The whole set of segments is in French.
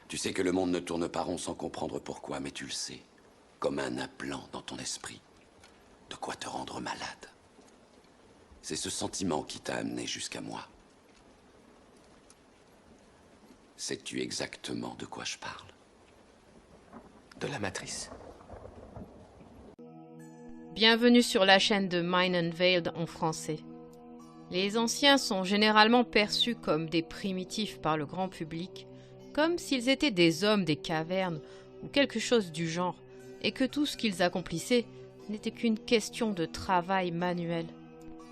Tu sais que le monde ne tourne pas rond sans comprendre pourquoi, mais tu le sais. Comme un implant dans ton esprit. De quoi te rendre malade. C'est ce sentiment qui t'a amené jusqu'à moi. Sais-tu exactement de quoi je parle? De la matrice. Bienvenue sur la chaîne de Mind Unveiled en français. Les anciens sont généralement perçus comme des primitifs par le grand public, comme s'ils étaient des hommes des cavernes ou quelque chose du genre, et que tout ce qu'ils accomplissaient n'était qu'une question de travail manuel.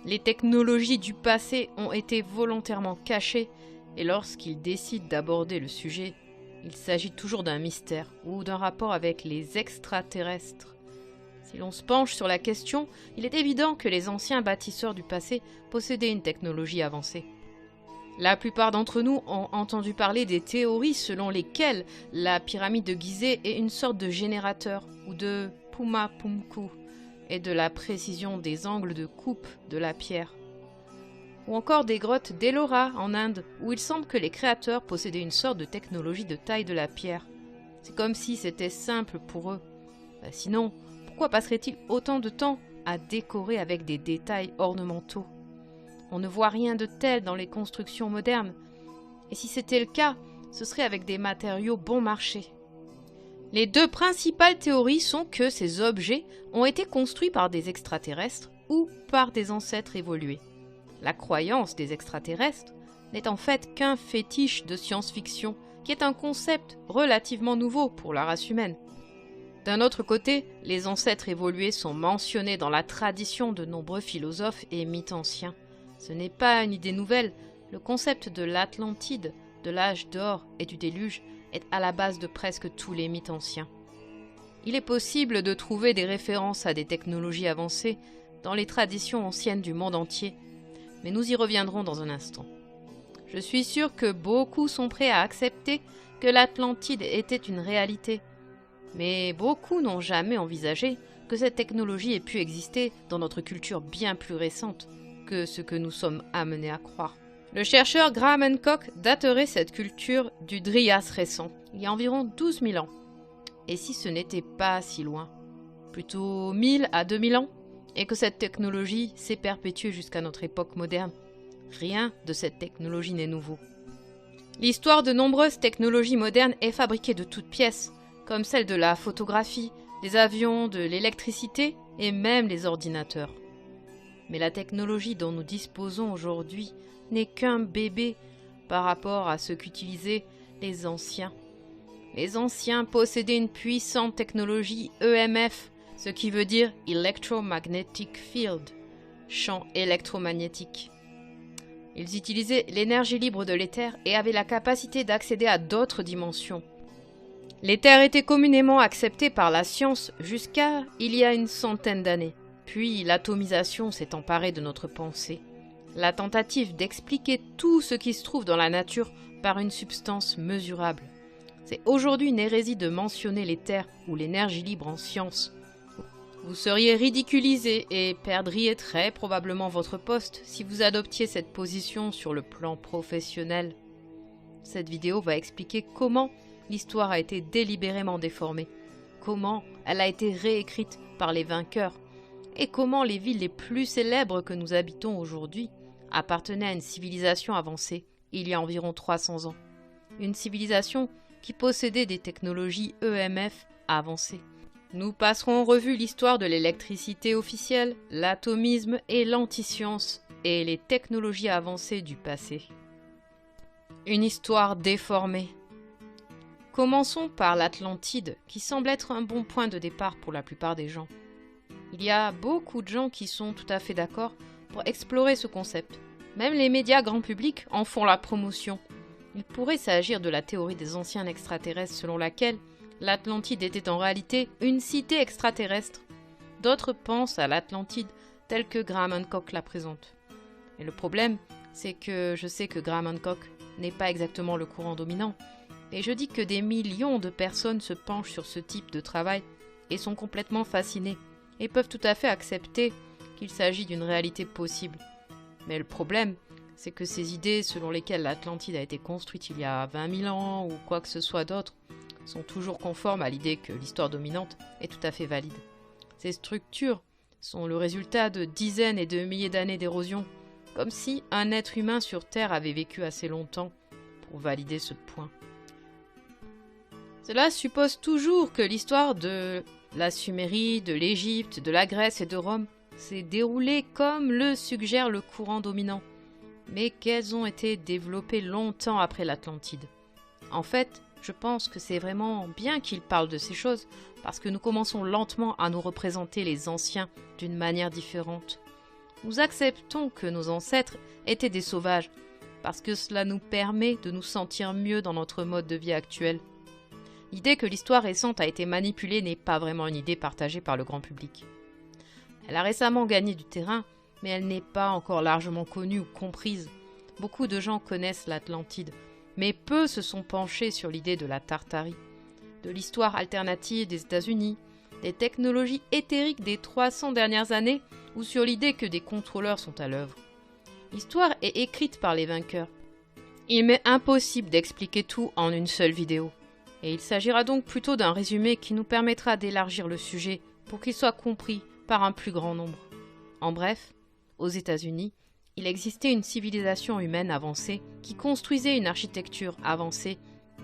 Les technologies du passé ont été volontairement cachées, et lorsqu'ils décident d'aborder le sujet, il s'agit toujours d'un mystère ou d'un rapport avec les extraterrestres. Si l'on se penche sur la question, il est évident que les anciens bâtisseurs du passé possédaient une technologie avancée. La plupart d'entre nous ont entendu parler des théories selon lesquelles la pyramide de Gizeh est une sorte de générateur ou de Puma Punku et de la précision des angles de coupe de la pierre. Ou encore des grottes d'Ellora en Inde où il semble que les créateurs possédaient une sorte de technologie de taille de la pierre. C'est comme si c'était simple pour eux. Sinon, pourquoi passerait-il autant de temps à décorer avec des détails ornementaux? On ne voit rien de tel dans les constructions modernes. Et si c'était le cas, ce serait avec des matériaux bon marché. Les deux principales théories sont que ces objets ont été construits par des extraterrestres ou par des ancêtres évolués. La croyance des extraterrestres n'est en fait qu'un fétiche de science-fiction, qui est un concept relativement nouveau pour la race humaine. D'un autre côté, les ancêtres évolués sont mentionnés dans la tradition de nombreux philosophes et mythes anciens. Ce n'est pas une idée nouvelle, le concept de l'Atlantide, de l'âge d'or et du déluge est à la base de presque tous les mythes anciens. Il est possible de trouver des références à des technologies avancées dans les traditions anciennes du monde entier, mais nous y reviendrons dans un instant. Je suis sûr que beaucoup sont prêts à accepter que l'Atlantide était une réalité, mais beaucoup n'ont jamais envisagé que cette technologie ait pu exister dans notre culture bien plus récente que ce que nous sommes amenés à croire. Le chercheur Graham Hancock daterait cette culture du Dryas récent, il y a environ 12 000 ans. Et si ce n'était pas si loin, plutôt 1000 à 2000 ans, et que cette technologie s'est perpétuée jusqu'à notre époque moderne, rien de cette technologie n'est nouveau. L'histoire de nombreuses technologies modernes est fabriquée de toutes pièces, comme celle de la photographie, des avions, de l'électricité et même les ordinateurs. Mais la technologie dont nous disposons aujourd'hui n'est qu'un bébé par rapport à ce qu'utilisaient les anciens. Les anciens possédaient une puissante technologie EMF, ce qui veut dire Electromagnetic Field, champ électromagnétique. Ils utilisaient l'énergie libre de l'éther et avaient la capacité d'accéder à d'autres dimensions. L'éther était communément accepté par la science jusqu'à il y a une centaine d'années. Puis l'atomisation s'est emparée de notre pensée. La tentative d'expliquer tout ce qui se trouve dans la nature par une substance mesurable. C'est aujourd'hui une hérésie de mentionner l'éther ou l'énergie libre en science. Vous seriez ridiculisé et perdriez très probablement votre poste si vous adoptiez cette position sur le plan professionnel. Cette vidéo va expliquer comment l'histoire a été délibérément déformée, comment elle a été réécrite par les vainqueurs, et comment les villes les plus célèbres que nous habitons aujourd'hui appartenaient à une civilisation avancée il y a environ 300 ans. Une civilisation qui possédait des technologies EMF avancées. Nous passerons en revue l'histoire de l'électricité officielle, l'atomisme et l'antiscience, et les technologies avancées du passé. Une histoire déformée. Commençons par l'Atlantide, qui semble être un bon point de départ pour la plupart des gens. Il y a beaucoup de gens qui sont tout à fait d'accord pour explorer ce concept. Même les médias grand public en font la promotion. Il pourrait s'agir de la théorie des anciens extraterrestres selon laquelle l'Atlantide était en réalité une cité extraterrestre. D'autres pensent à l'Atlantide telle que Graham Hancock la présente. Et le problème, c'est que je sais que Graham Hancock n'est pas exactement le courant dominant, et je dis que des millions de personnes se penchent sur ce type de travail et sont complètement fascinées, et peuvent tout à fait accepter qu'il s'agit d'une réalité possible. Mais le problème, c'est que ces idées selon lesquelles l'Atlantide a été construite il y a 20 000 ans ou quoi que ce soit d'autre sont toujours conformes à l'idée que l'histoire dominante est tout à fait valide. Ces structures sont le résultat de dizaines et de milliers d'années d'érosion, comme si un être humain sur Terre avait vécu assez longtemps pour valider ce point. Cela suppose toujours que l'histoire de la Sumérie, de l'Égypte, de la Grèce et de Rome s'est déroulée comme le suggère le courant dominant, mais qu'elles ont été développées longtemps après l'Atlantide. En fait, je pense que c'est vraiment bien qu'il parle de ces choses, parce que nous commençons lentement à nous représenter les anciens d'une manière différente. Nous acceptons que nos ancêtres étaient des sauvages, parce que cela nous permet de nous sentir mieux dans notre mode de vie actuel. L'idée que l'histoire récente a été manipulée n'est pas vraiment une idée partagée par le grand public. Elle a récemment gagné du terrain, mais elle n'est pas encore largement connue ou comprise. Beaucoup de gens connaissent l'Atlantide, mais peu se sont penchés sur l'idée de la Tartarie, de l'histoire alternative des États-Unis, des technologies éthériques des 300 dernières années ou sur l'idée que des contrôleurs sont à l'œuvre. L'histoire est écrite par les vainqueurs. Il m'est impossible d'expliquer tout en une seule vidéo, et il s'agira donc plutôt d'un résumé qui nous permettra d'élargir le sujet pour qu'il soit compris par un plus grand nombre. En bref, aux États-Unis, il existait une civilisation humaine avancée qui construisait une architecture avancée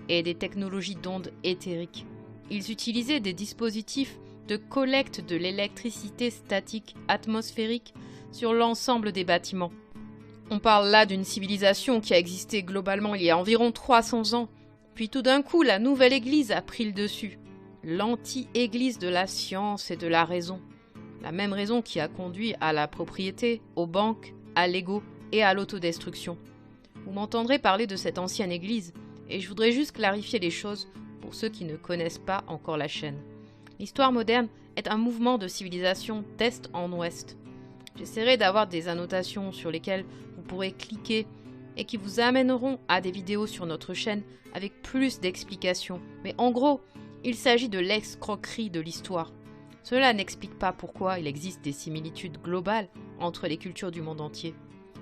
et des technologies d'ondes éthériques. Ils utilisaient des dispositifs de collecte de l'électricité statique atmosphérique sur l'ensemble des bâtiments. On parle là d'une civilisation qui a existé globalement il y a environ 300 ans, puis tout d'un coup la nouvelle Église a pris le dessus, l'anti-Église de la science et de la raison, la même raison qui a conduit à la propriété, aux banques, à l'ego et à l'autodestruction. Vous m'entendrez parler de cette ancienne Église, et je voudrais juste clarifier les choses pour ceux qui ne connaissent pas encore la chaîne. L'histoire moderne est un mouvement de civilisation d'est en ouest. J'essaierai d'avoir des annotations sur lesquelles vous pourrez cliquer et qui vous amèneront à des vidéos sur notre chaîne avec plus d'explications. Mais en gros, il s'agit de l'escroquerie de l'histoire. Cela n'explique pas pourquoi il existe des similitudes globales entre les cultures du monde entier.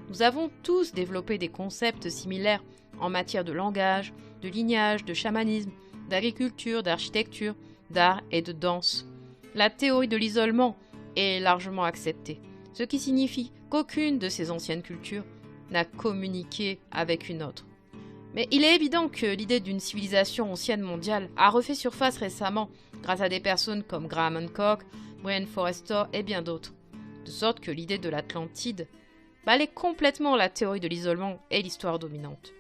Nous avons tous développé des concepts similaires en matière de langage, de lignage, de chamanisme, d'agriculture, d'architecture, d'art et de danse. La théorie de l'isolement est largement acceptée, ce qui signifie qu'aucune de ces anciennes cultures n'a communiqué avec une autre. Mais il est évident que l'idée d'une civilisation ancienne mondiale a refait surface récemment grâce à des personnes comme Graham Hancock, Brian Forrester et bien d'autres. De sorte que l'idée de l'Atlantide balaie complètement la théorie de l'isolement et l'histoire dominante.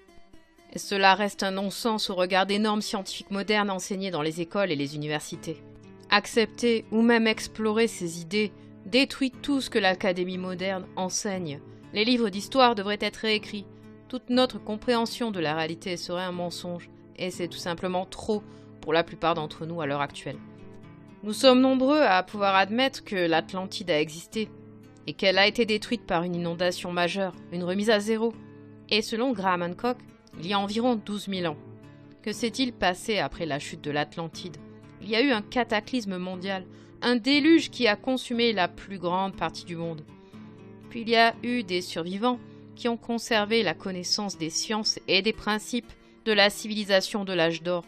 Et cela reste un non-sens au regard des normes scientifiques modernes enseignées dans les écoles et les universités. Accepter ou même explorer ces idées détruit tout ce que l'académie moderne enseigne. Les livres d'histoire devraient être réécrits. Toute notre compréhension de la réalité serait un mensonge, et c'est tout simplement trop pour la plupart d'entre nous à l'heure actuelle. Nous sommes nombreux à pouvoir admettre que l'Atlantide a existé, et qu'elle a été détruite par une inondation majeure, une remise à zéro. Et selon Graham Hancock, il y a environ 12 000 ans. Que s'est-il passé après la chute de l'Atlantide? Il y a eu un cataclysme mondial, un déluge qui a consumé la plus grande partie du monde. Puis il y a eu des survivants qui ont conservé la connaissance des sciences et des principes de la civilisation de l'âge d'or.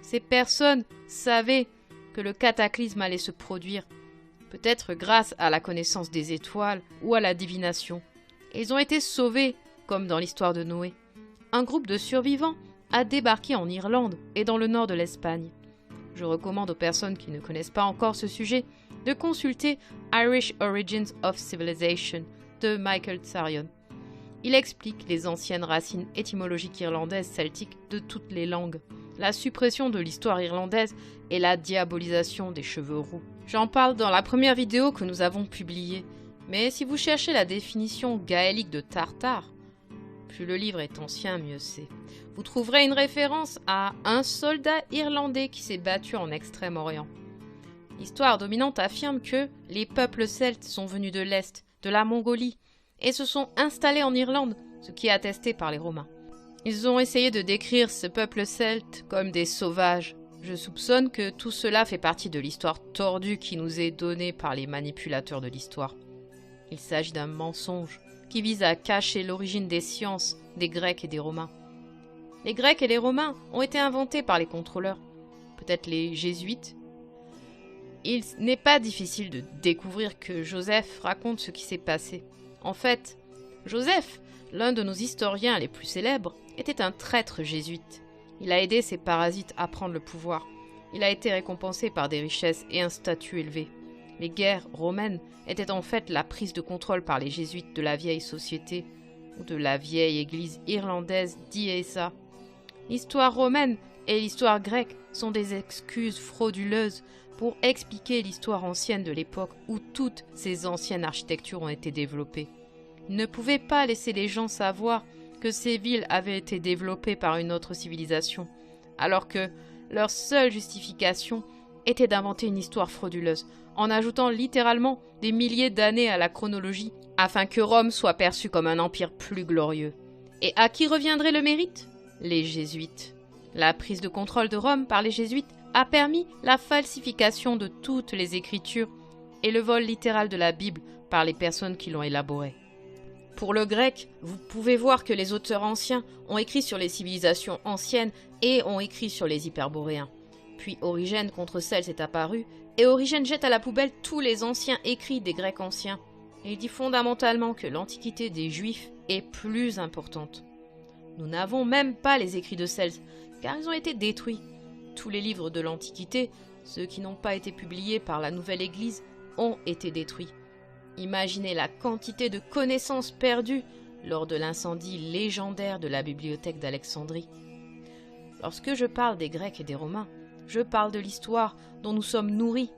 Ces personnes savaient que le cataclysme allait se produire, peut-être grâce à la connaissance des étoiles ou à la divination. Et ils ont été sauvés, comme dans l'histoire de Noé. Un groupe de survivants a débarqué en Irlande et dans le nord de l'Espagne. Je recommande aux personnes qui ne connaissent pas encore ce sujet de consulter Irish Origins of Civilization de Michael Tsarion. Il explique les anciennes racines étymologiques irlandaises celtiques de toutes les langues, la suppression de l'histoire irlandaise et la diabolisation des cheveux roux. J'en parle dans la première vidéo que nous avons publiée, mais si vous cherchez la définition gaélique de Tartare, plus le livre est ancien, mieux c'est. Vous trouverez une référence à un soldat irlandais qui s'est battu en Extrême-Orient. L'histoire dominante affirme que les peuples celtes sont venus de l'Est, de la Mongolie, et se sont installés en Irlande, ce qui est attesté par les Romains. Ils ont essayé de décrire ce peuple celte comme des sauvages. Je soupçonne que tout cela fait partie de l'histoire tordue qui nous est donnée par les manipulateurs de l'histoire. Il s'agit d'un mensonge, qui vise à cacher l'origine des sciences des Grecs et des Romains. Les Grecs et les Romains ont été inventés par les contrôleurs, peut-être les Jésuites. Il n'est pas difficile de découvrir que Joseph raconte ce qui s'est passé. En fait, Joseph, l'un de nos historiens les plus célèbres, était un traître jésuite. Il a aidé ces parasites à prendre le pouvoir. Il a été récompensé par des richesses et un statut élevé. Les guerres romaines étaient en fait la prise de contrôle par les jésuites de la vieille société, ou de la vieille église irlandaise d'Iesa. L'histoire romaine et l'histoire grecque sont des excuses frauduleuses pour expliquer l'histoire ancienne de l'époque où toutes ces anciennes architectures ont été développées. Ils ne pouvaient pas laisser les gens savoir que ces villes avaient été développées par une autre civilisation, alors que leur seule justification était d'inventer une histoire frauduleuse, en ajoutant littéralement des milliers d'années à la chronologie, afin que Rome soit perçue comme un empire plus glorieux. Et à qui reviendrait le mérite ? Les Jésuites. La prise de contrôle de Rome par les Jésuites a permis la falsification de toutes les écritures et le vol littéral de la Bible par les personnes qui l'ont élaborée. Pour le grec, vous pouvez voir que les auteurs anciens ont écrit sur les civilisations anciennes et ont écrit sur les hyperboréens. Puis Origène contre Celse est apparu, et Origène jette à la poubelle tous les anciens écrits des Grecs anciens. Et il dit fondamentalement que l'antiquité des Juifs est plus importante. Nous n'avons même pas les écrits de Celse, car ils ont été détruits. Tous les livres de l'Antiquité, ceux qui n'ont pas été publiés par la Nouvelle Église, ont été détruits. Imaginez la quantité de connaissances perdues lors de l'incendie légendaire de la bibliothèque d'Alexandrie. Lorsque je parle des Grecs et des Romains, je parle de l'histoire dont nous sommes nourris.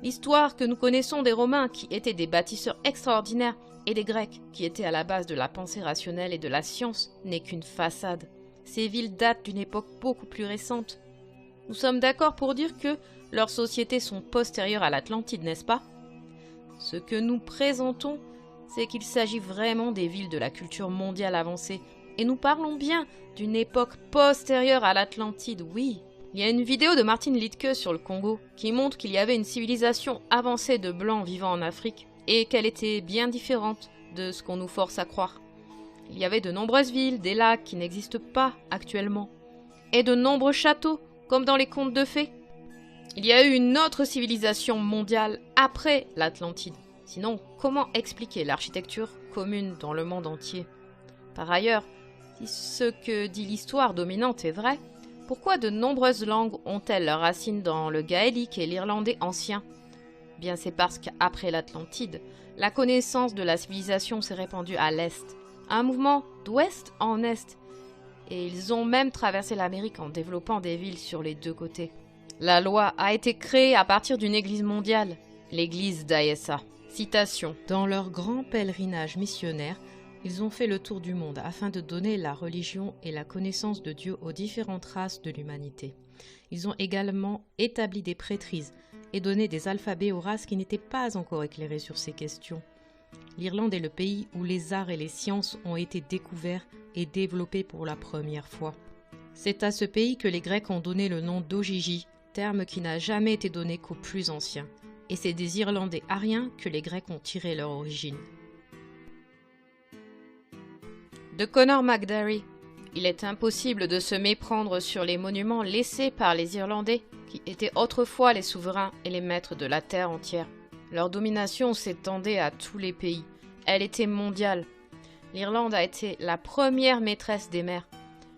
L'histoire que nous connaissons des Romains qui étaient des bâtisseurs extraordinaires et des Grecs qui étaient à la base de la pensée rationnelle et de la science n'est qu'une façade. Ces villes datent d'une époque beaucoup plus récente. Nous sommes d'accord pour dire que leurs sociétés sont postérieures à l'Atlantide, n'est-ce pas ? Ce que nous présentons, c'est qu'il s'agit vraiment des villes de la culture mondiale avancée. Et nous parlons bien d'une époque postérieure à l'Atlantide, oui. Il y a une vidéo de Martin Liedtke sur le Congo qui montre qu'il y avait une civilisation avancée de blancs vivant en Afrique et qu'elle était bien différente de ce qu'on nous force à croire. Il y avait de nombreuses villes, des lacs qui n'existent pas actuellement, et de nombreux châteaux, comme dans les contes de fées. Il y a eu une autre civilisation mondiale après l'Atlantide. Sinon, comment expliquer l'architecture commune dans le monde entier ? Par ailleurs, si ce que dit l'histoire dominante est vrai, pourquoi de nombreuses langues ont-elles leurs racines dans le gaélique et l'irlandais ancien ? Bien, c'est parce qu'après l'Atlantide, la connaissance de la civilisation s'est répandue à l'Est, un mouvement d'ouest en est, et ils ont même traversé l'Amérique en développant des villes sur les deux côtés. La loi a été créée à partir d'une église mondiale, l'église d'Ayesa. Citation. Dans leur grand pèlerinage missionnaire, ils ont fait le tour du monde afin de donner la religion et la connaissance de Dieu aux différentes races de l'humanité. Ils ont également établi des prêtrises et donné des alphabets aux races qui n'étaient pas encore éclairées sur ces questions. L'Irlande est le pays où les arts et les sciences ont été découverts et développés pour la première fois. C'est à ce pays que les Grecs ont donné le nom d'Ogigi, terme qui n'a jamais été donné qu'aux plus anciens. Et c'est des Irlandais ariens que les Grecs ont tiré leur origine. De Conor McDarry, il est impossible de se méprendre sur les monuments laissés par les Irlandais, qui étaient autrefois les souverains et les maîtres de la terre entière. Leur domination s'étendait à tous les pays. Elle était mondiale. L'Irlande a été la première maîtresse des mers.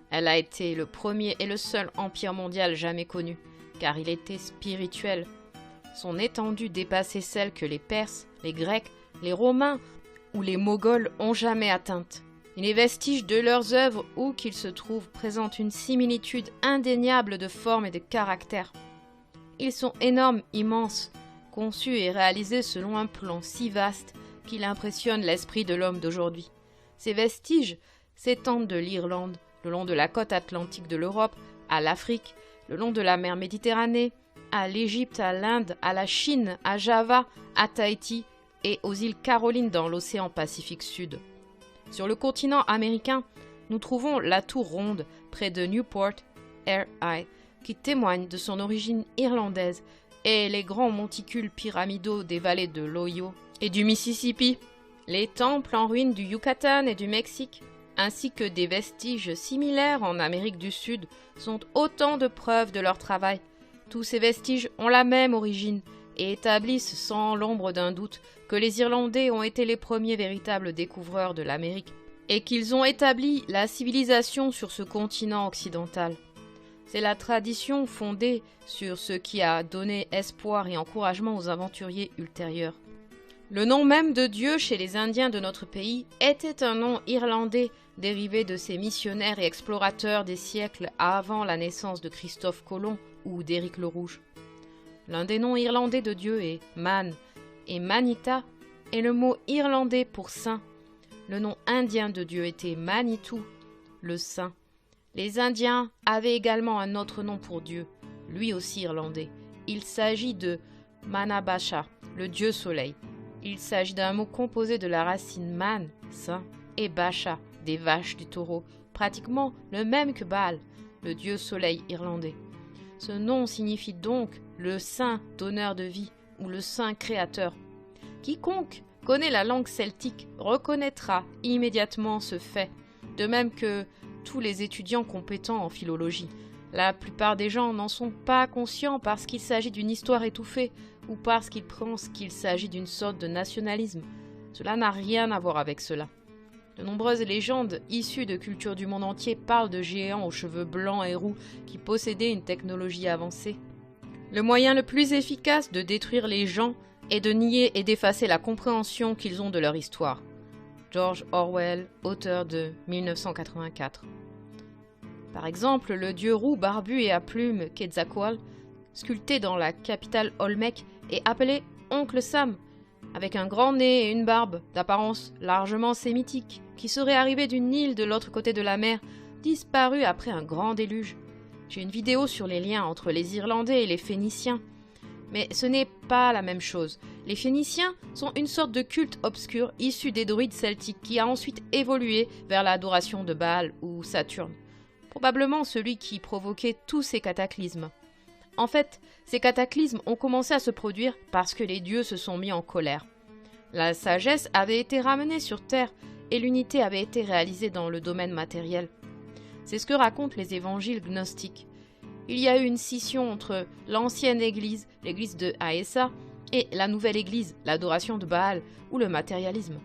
Elle a été le premier et le seul empire mondial jamais connu, car il était spirituel. Son étendue dépassait celle que les Perses, les Grecs, les Romains ou les Moghols ont jamais atteinte. Et les vestiges de leurs œuvres, où qu'ils se trouvent, présentent une similitude indéniable de forme et de caractère. Ils sont énormes, immenses, conçus et réalisés selon un plan si vaste qu'il impressionne l'esprit de l'homme d'aujourd'hui. Ces vestiges s'étendent de l'Irlande, le long de la côte atlantique de l'Europe, à l'Afrique, le long de la mer Méditerranée, à l'Égypte, à l'Inde, à la Chine, à Java, à Tahiti et aux îles Carolines dans l'océan Pacifique Sud. Sur le continent américain, nous trouvons la tour ronde près de Newport, RI, qui témoigne de son origine irlandaise, et les grands monticules pyramidaux des vallées de l'Ohio et du Mississippi. Les temples en ruine du Yucatan et du Mexique, ainsi que des vestiges similaires en Amérique du Sud, sont autant de preuves de leur travail. Tous ces vestiges ont la même origine et établissent sans l'ombre d'un doute que les Irlandais ont été les premiers véritables découvreurs de l'Amérique et qu'ils ont établi la civilisation sur ce continent occidental. C'est la tradition fondée sur ce qui a donné espoir et encouragement aux aventuriers ultérieurs. Le nom même de Dieu chez les Indiens de notre pays était un nom irlandais dérivé de ces missionnaires et explorateurs des siècles avant la naissance de Christophe Colomb ou d'Éric le Rouge. L'un des noms irlandais de Dieu est Man, et Manita est le mot irlandais pour saint. Le nom indien de Dieu était Manitou, le saint. Les Indiens avaient également un autre nom pour Dieu, lui aussi irlandais. Il s'agit de Manabasha, le dieu soleil. Il s'agit d'un mot composé de la racine man, saint, et basha, des vaches du taureau, pratiquement le même que Baal, le dieu soleil irlandais. Ce nom signifie donc le saint donneur de vie ou le saint créateur. Quiconque connaît la langue celtique reconnaîtra immédiatement ce fait, de même que tous les étudiants compétents en philologie. La plupart des gens n'en sont pas conscients parce qu'il s'agit d'une histoire étouffée ou parce qu'ils pensent qu'il s'agit d'une sorte de nationalisme. Cela n'a rien à voir avec cela. De nombreuses légendes issues de cultures du monde entier parlent de géants aux cheveux blancs et roux qui possédaient une technologie avancée. Le moyen le plus efficace de détruire les gens est de nier et d'effacer la compréhension qu'ils ont de leur histoire. George Orwell, auteur de 1984. Par exemple, le dieu roux barbu et à plumes Quetzalcoatl, sculpté dans la capitale Olmec, est appelé Oncle Sam, avec un grand nez et une barbe d'apparence largement sémitique, qui serait arrivé d'une île de l'autre côté de la mer, disparue après un grand déluge. J'ai une vidéo sur les liens entre les Irlandais et les Phéniciens. Mais ce n'est pas la même chose. Les Phéniciens sont une sorte de culte obscur issu des druides celtiques qui a ensuite évolué vers l'adoration de Baal ou Saturne. Probablement celui qui provoquait tous ces cataclysmes. En fait, ces cataclysmes ont commencé à se produire parce que les dieux se sont mis en colère. La sagesse avait été ramenée sur Terre et l'unité avait été réalisée dans le domaine matériel. C'est ce que racontent les évangiles gnostiques. Il y a eu une scission entre l'ancienne église, l'église de Aessa, et la nouvelle église, l'adoration de Baal ou le matérialisme.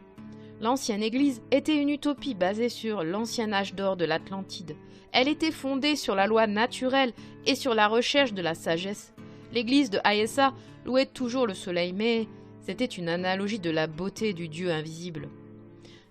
L'ancienne église était une utopie basée sur l'ancien âge d'or de l'Atlantide. Elle était fondée sur la loi naturelle et sur la recherche de la sagesse. L'église de Aessa louait toujours le soleil, mais c'était une analogie de la beauté du Dieu invisible.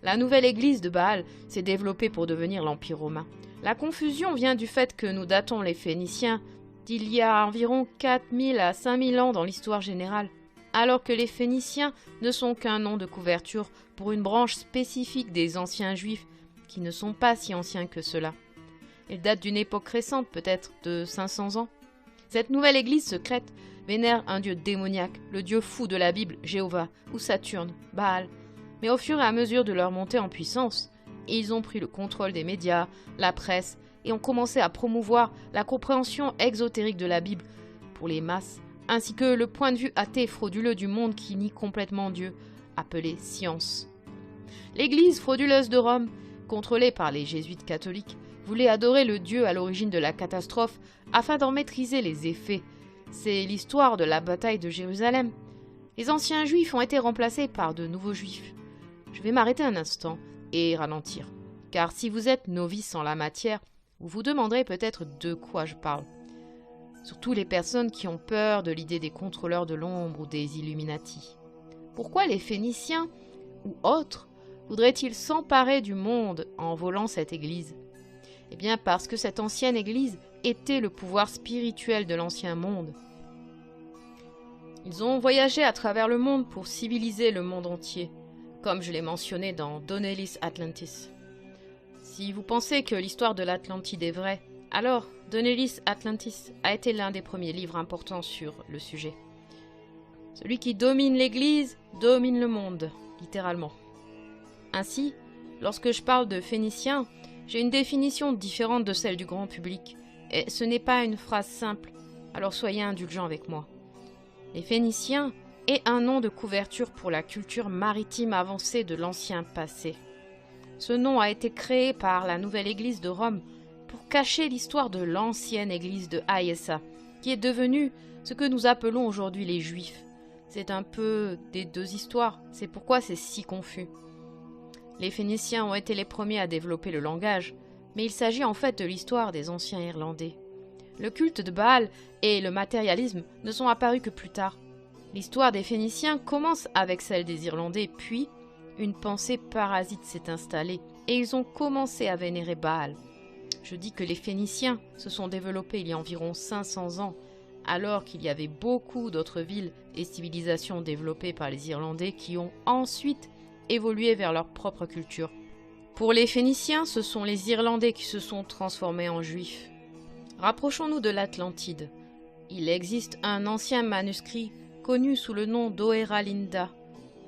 La nouvelle église de Baal s'est développée pour devenir l'Empire romain. La confusion vient du fait que nous datons les Phéniciens d'il y a environ 4000 à 5000 ans dans l'histoire générale, alors que les Phéniciens ne sont qu'un nom de couverture pour une branche spécifique des anciens juifs qui ne sont pas si anciens que cela. Ils datent d'une époque récente, peut-être de 500 ans. Cette nouvelle église secrète vénère un dieu démoniaque, le dieu fou de la Bible, Jéhovah, ou Saturne, Baal. Mais au fur et à mesure de leur montée en puissance, ils ont pris le contrôle des médias, la presse, et ont commencé à promouvoir la compréhension exotérique de la Bible pour les masses, ainsi que le point de vue athée et frauduleux du monde qui nie complètement Dieu, appelé science. L'Église frauduleuse de Rome, contrôlée par les jésuites catholiques, voulait adorer le Dieu à l'origine de la catastrophe afin d'en maîtriser les effets. C'est l'histoire de la bataille de Jérusalem. Les anciens juifs ont été remplacés par de nouveaux juifs. Je vais m'arrêter un instant et ralentir, car si vous êtes novice en la matière, vous vous demanderez peut-être de quoi je parle. Surtout les personnes qui ont peur de l'idée des contrôleurs de l'ombre ou des Illuminati. Pourquoi les Phéniciens ou autres voudraient-ils s'emparer du monde en volant cette église ? Eh bien parce que cette ancienne église était le pouvoir spirituel de l'ancien monde. Ils ont voyagé à travers le monde pour civiliser le monde entier, comme je l'ai mentionné dans Daunellis Atlantis. Si vous pensez que l'histoire de l'Atlantide est vraie, alors Daunellis Atlantis a été l'un des premiers livres importants sur le sujet. Celui qui domine l'Église domine le monde, littéralement. Ainsi, lorsque je parle de Phéniciens, j'ai une définition différente de celle du grand public, et ce n'est pas une phrase simple, alors soyez indulgents avec moi. Les Phéniciens et un nom de couverture pour la culture maritime avancée de l'ancien passé. Ce nom a été créé par la nouvelle église de Rome pour cacher l'histoire de l'ancienne église de Ayessa, qui est devenue ce que nous appelons aujourd'hui les Juifs. C'est un peu des deux histoires, c'est pourquoi c'est si confus. Les Phéniciens ont été les premiers à développer le langage, mais il s'agit en fait de l'histoire des anciens Irlandais. Le culte de Baal et le matérialisme ne sont apparus que plus tard. L'histoire des Phéniciens commence avec celle des Irlandais, puis une pensée parasite s'est installée et ils ont commencé à vénérer Baal. Je dis que les Phéniciens se sont développés il y a environ 500 ans, alors qu'il y avait beaucoup d'autres villes et civilisations développées par les Irlandais qui ont ensuite évolué vers leur propre culture. Pour les Phéniciens, ce sont les Irlandais qui se sont transformés en Juifs. Rapprochons-nous de l'Atlantide. Il existe un ancien manuscrit connu sous le nom d'Oera Linda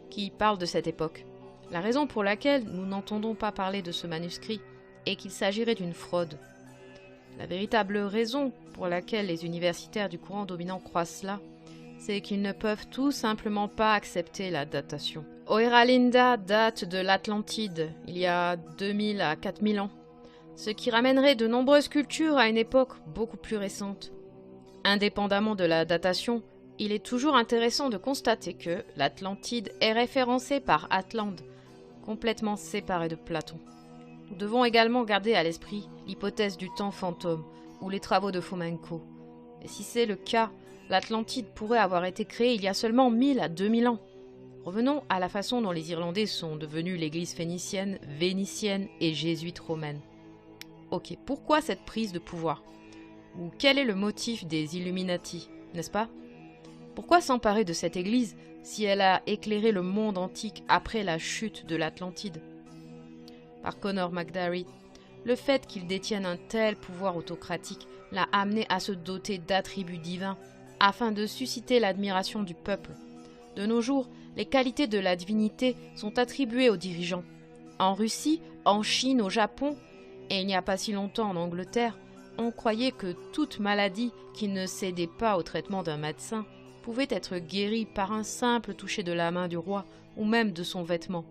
qui parle de cette époque. La raison pour laquelle nous n'entendons pas parler de ce manuscrit est qu'il s'agirait d'une fraude. La véritable raison pour laquelle les universitaires du courant dominant croient cela, c'est qu'ils ne peuvent tout simplement pas accepter la datation. Oera Linda date de l'Atlantide, il y a 2000 à 4000 ans, ce qui ramènerait de nombreuses cultures à une époque beaucoup plus récente. Indépendamment de la datation, il est toujours intéressant de constater que l'Atlantide est référencée par Atlante, complètement séparée de Platon. Nous devons également garder à l'esprit l'hypothèse du temps fantôme ou les travaux de Fomenko. Et si c'est le cas, l'Atlantide pourrait avoir été créée il y a seulement 1000 à 2000 ans. Revenons à la façon dont les Irlandais sont devenus l'église phénicienne, vénitienne et jésuite romaine. Ok, pourquoi cette prise de pouvoir? Ou quel est le motif des Illuminati, n'est-ce pas? Pourquoi s'emparer de cette église si elle a éclairé le monde antique après la chute de l'Atlantide? Par Conor McDarry, le fait qu'il détienne un tel pouvoir autocratique l'a amené à se doter d'attributs divins afin de susciter l'admiration du peuple. De nos jours, les qualités de la divinité sont attribuées aux dirigeants. En Russie, en Chine, au Japon, et il n'y a pas si longtemps en Angleterre, on croyait que toute maladie qui ne cédait pas au traitement d'un médecin pouvait être guérie par un simple toucher de la main du roi ou même de son vêtement.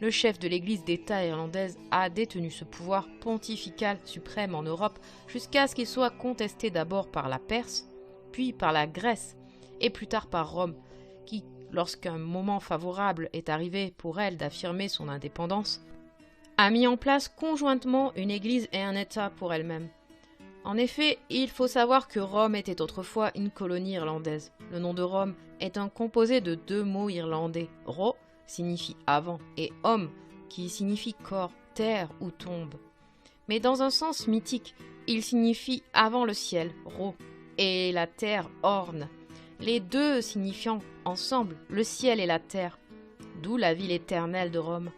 Le chef de l'église d'État irlandaise a détenu ce pouvoir pontifical suprême en Europe jusqu'à ce qu'il soit contesté d'abord par la Perse, puis par la Grèce et plus tard par Rome, qui, lorsqu'un moment favorable est arrivé pour elle d'affirmer son indépendance, a mis en place conjointement une église et un État pour elle-même. En effet, il faut savoir que Rome était autrefois une colonie irlandaise. Le nom de Rome est un composé de deux mots irlandais. Ro signifie avant et homme qui signifie corps, terre ou tombe. Mais dans un sens mythique, il signifie avant le ciel, Ro, et la terre, Orne. Les deux signifiant ensemble le ciel et la terre, d'où la ville éternelle de Rome.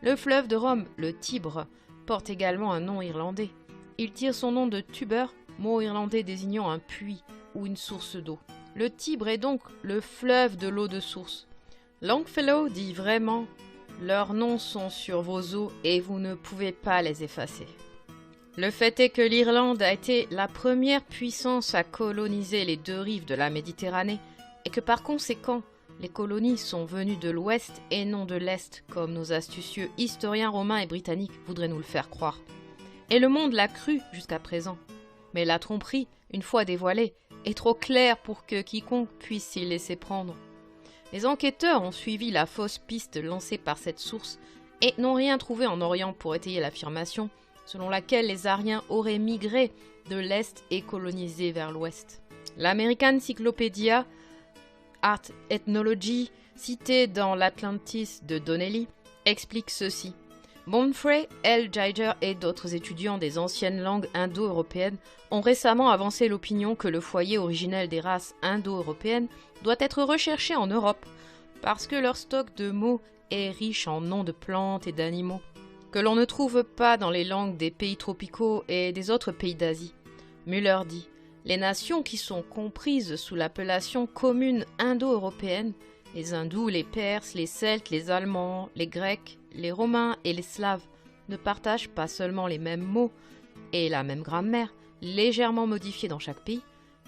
Le fleuve de Rome, le Tibre, porte également un nom irlandais. Il tire son nom de Tuber, mot irlandais désignant un puits ou une source d'eau. Le Tibre est donc le fleuve de l'eau de source. Longfellow dit vraiment « Leurs noms sont sur vos eaux et vous ne pouvez pas les effacer ». Le fait est que l'Irlande a été la première puissance à coloniser les deux rives de la Méditerranée et que par conséquent, les colonies sont venues de l'ouest et non de l'est, comme nos astucieux historiens romains et britanniques voudraient nous le faire croire. Et le monde l'a cru jusqu'à présent. Mais la tromperie, une fois dévoilée, est trop claire pour que quiconque puisse s'y laisser prendre. Les enquêteurs ont suivi la fausse piste lancée par cette source et n'ont rien trouvé en Orient pour étayer l'affirmation selon laquelle les Aryens auraient migré de l'Est et colonisé vers l'Ouest. L'American Cyclopedia Art Ethnology, citée dans l'Atlantis de Donnelly, explique ceci. Bonfrey, L. Geiger et d'autres étudiants des anciennes langues indo-européennes ont récemment avancé l'opinion que le foyer originel des races indo-européennes doit être recherché en Europe, parce que leur stock de mots est riche en noms de plantes et d'animaux, que l'on ne trouve pas dans les langues des pays tropicaux et des autres pays d'Asie. Müller dit « Les nations qui sont comprises sous l'appellation commune indo-européenne, les Hindous, les Perses, les Celtes, les Allemands, les Grecs, les Romains et les Slaves, ne partagent pas seulement les mêmes mots et la même grammaire, légèrement modifiés dans chaque pays,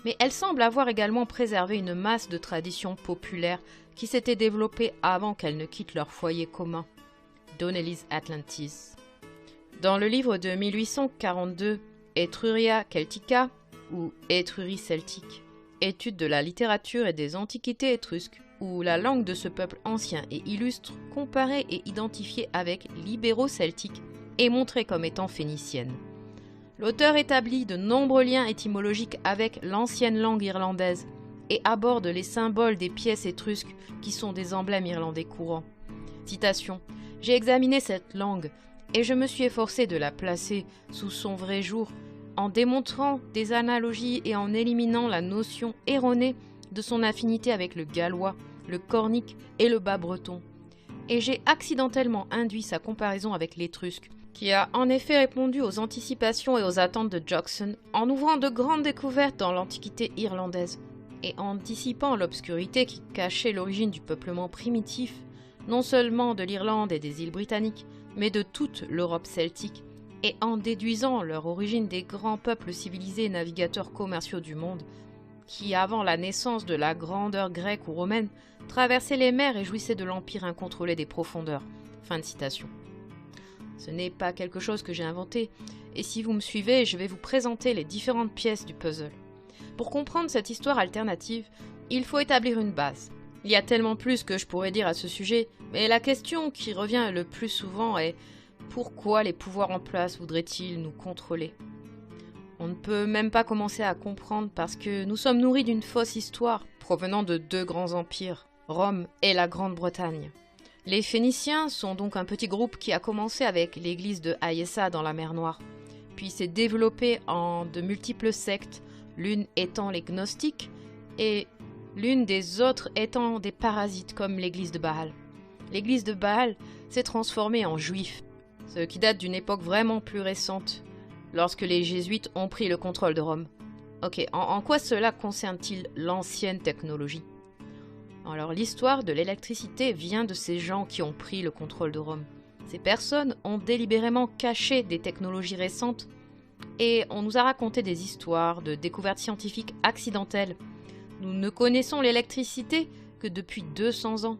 mais elle semble avoir également préservé une masse de traditions populaires qui s'étaient développées avant qu'elles ne quittent leur foyer commun, Donnelly's Atlantis. Dans le livre de 1842, Etruria Celtica, ou Étrurie celtique, étude de la littérature et des antiquités étrusques, où la langue de ce peuple ancien et illustre, comparée et identifiée avec l'ibéro-celtique, est montrée comme étant phénicienne. L'auteur établit de nombreux liens étymologiques avec l'ancienne langue irlandaise et aborde les symboles des pièces étrusques qui sont des emblèmes irlandais courants. Citation : « J'ai examiné cette langue et je me suis efforcé de la placer sous son vrai jour en démontrant des analogies et en éliminant la notion erronée de son affinité avec le gallois, le cornique et le bas-breton. Et j'ai accidentellement induit sa comparaison avec l'étrusque, qui a en effet répondu aux anticipations et aux attentes de Jackson en ouvrant de grandes découvertes dans l'antiquité irlandaise et en dissipant l'obscurité qui cachait l'origine du peuplement primitif, non seulement de l'Irlande et des îles britanniques, mais de toute l'Europe celtique, et en déduisant leur origine des grands peuples civilisés et navigateurs commerciaux du monde, qui, avant la naissance de la grandeur grecque ou romaine, traversaient les mers et jouissaient de l'empire incontrôlé des profondeurs. » Fin de citation. Ce n'est pas quelque chose que j'ai inventé, et si vous me suivez, je vais vous présenter les différentes pièces du puzzle. Pour comprendre cette histoire alternative, il faut établir une base. Il y a tellement plus que je pourrais dire à ce sujet, mais la question qui revient le plus souvent est « Pourquoi les pouvoirs en place voudraient-ils nous contrôler ?» On ne peut même pas commencer à comprendre parce que nous sommes nourris d'une fausse histoire provenant de deux grands empires, Rome et la Grande-Bretagne. Les Phéniciens sont donc un petit groupe qui a commencé avec l'église de Ayesa dans la mer Noire, puis s'est développé en de multiples sectes, l'une étant les gnostiques et l'une des autres étant des parasites comme l'église de Baal. L'église de Baal s'est transformée en juif, ce qui date d'une époque vraiment plus récente, lorsque les jésuites ont pris le contrôle de Rome. Ok, en quoi cela concerne-t-il l'ancienne technologie ? Alors l'histoire de l'électricité vient de ces gens qui ont pris le contrôle de Rome. Ces personnes ont délibérément caché des technologies récentes et on nous a raconté des histoires de découvertes scientifiques accidentelles. Nous ne connaissons l'électricité que depuis 200 ans.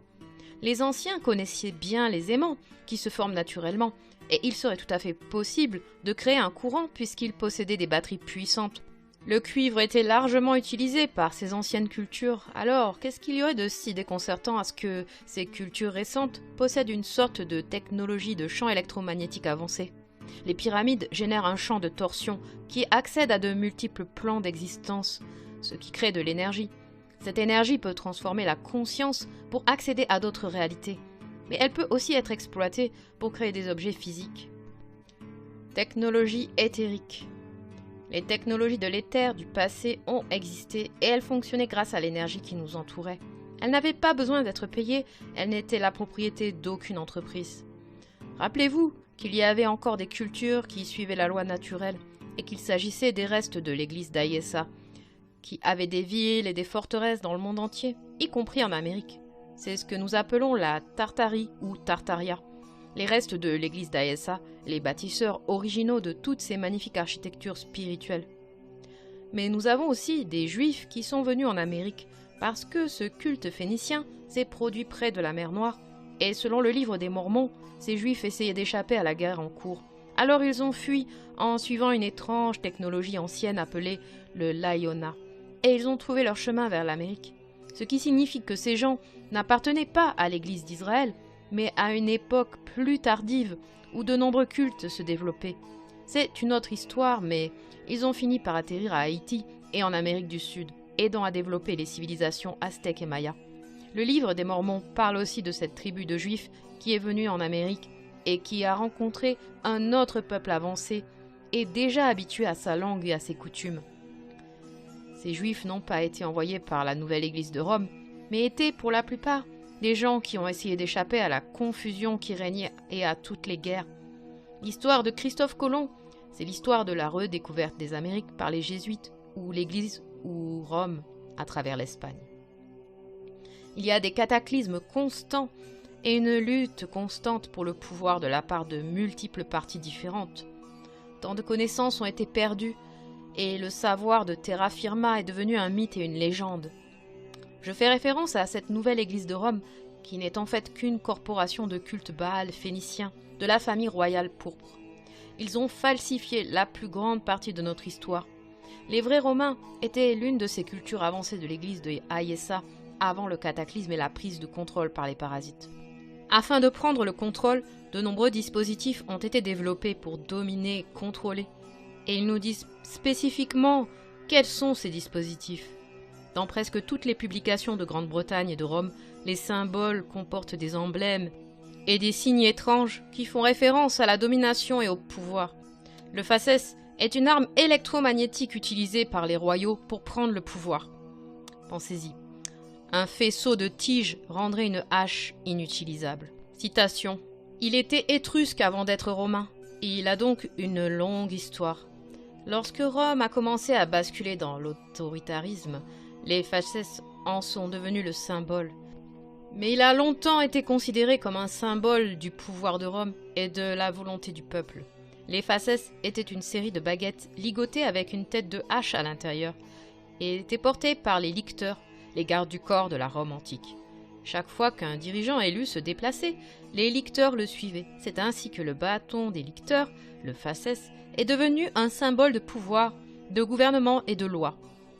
Les anciens connaissaient bien les aimants qui se forment naturellement et il serait tout à fait possible de créer un courant puisqu'ils possédaient des batteries puissantes. Le cuivre était largement utilisé par ces anciennes cultures, alors qu'est-ce qu'il y aurait de si déconcertant à ce que ces cultures récentes possèdent une sorte de technologie de champ électromagnétique avancé ? Les pyramides génèrent un champ de torsion qui accède à de multiples plans d'existence, ce qui crée de l'énergie. Cette énergie peut transformer la conscience pour accéder à d'autres réalités, mais elle peut aussi être exploitée pour créer des objets physiques. Technologie éthérique. Les technologies de l'éther du passé ont existé et elles fonctionnaient grâce à l'énergie qui nous entourait. Elles n'avaient pas besoin d'être payées, elles n'étaient la propriété d'aucune entreprise. Rappelez-vous qu'il y avait encore des cultures qui suivaient la loi naturelle et qu'il s'agissait des restes de l'église d'Ayesa, qui avaient des villes et des forteresses dans le monde entier, y compris en Amérique. C'est ce que nous appelons la Tartarie ou Tartaria. Les restes de l'église d'Ayesa, les bâtisseurs originaux de toutes ces magnifiques architectures spirituelles. Mais nous avons aussi des Juifs qui sont venus en Amérique parce que ce culte phénicien s'est produit près de la mer Noire et selon le livre des Mormons, ces Juifs essayaient d'échapper à la guerre en cours. Alors ils ont fui en suivant une étrange technologie ancienne appelée le Layona et ils ont trouvé leur chemin vers l'Amérique. Ce qui signifie que ces gens n'appartenaient pas à l'église d'Israël, mais à une époque plus tardive où de nombreux cultes se développaient. C'est une autre histoire, mais ils ont fini par atterrir à Haïti et en Amérique du Sud, aidant à développer les civilisations aztèques et mayas. Le livre des Mormons parle aussi de cette tribu de Juifs qui est venue en Amérique et qui a rencontré un autre peuple avancé et déjà habitué à sa langue et à ses coutumes. Ces Juifs n'ont pas été envoyés par la nouvelle Église de Rome, mais étaient pour la plupart des gens qui ont essayé d'échapper à la confusion qui régnait et à toutes les guerres. L'histoire de Christophe Colomb, c'est l'histoire de la redécouverte des Amériques par les Jésuites ou l'Église ou Rome à travers l'Espagne. Il y a des cataclysmes constants et une lutte constante pour le pouvoir de la part de multiples parties différentes. Tant de connaissances ont été perdues et le savoir de terra firma est devenu un mythe et une légende. Je fais référence à cette nouvelle église de Rome qui n'est en fait qu'une corporation de culte Baal phénicien de la famille royale pourpre. Ils ont falsifié la plus grande partie de notre histoire. Les vrais Romains étaient l'une de ces cultures avancées de l'église de Ayesa avant le cataclysme et la prise de contrôle par les parasites. Afin de prendre le contrôle, de nombreux dispositifs ont été développés pour dominer, contrôler. Et ils nous disent spécifiquement quels sont ces dispositifs. Dans presque toutes les publications de Grande-Bretagne et de Rome, les symboles comportent des emblèmes et des signes étranges qui font référence à la domination et au pouvoir. Le fasces est une arme électromagnétique utilisée par les royaux pour prendre le pouvoir. Pensez-y. Un faisceau de tiges rendrait une hache inutilisable. Citation. Il était étrusque avant d'être romain, et il a donc une longue histoire. Lorsque Rome a commencé à basculer dans l'autoritarisme, les fasces en sont devenus le symbole. Mais il a longtemps été considéré comme un symbole du pouvoir de Rome et de la volonté du peuple. Les fasces étaient une série de baguettes ligotées avec une tête de hache à l'intérieur et étaient portées par les licteurs, les gardes du corps de la Rome antique. Chaque fois qu'un dirigeant élu se déplaçait, les licteurs le suivaient. C'est ainsi que le bâton des licteurs, le fasces, est devenu un symbole de pouvoir, de gouvernement et de loi.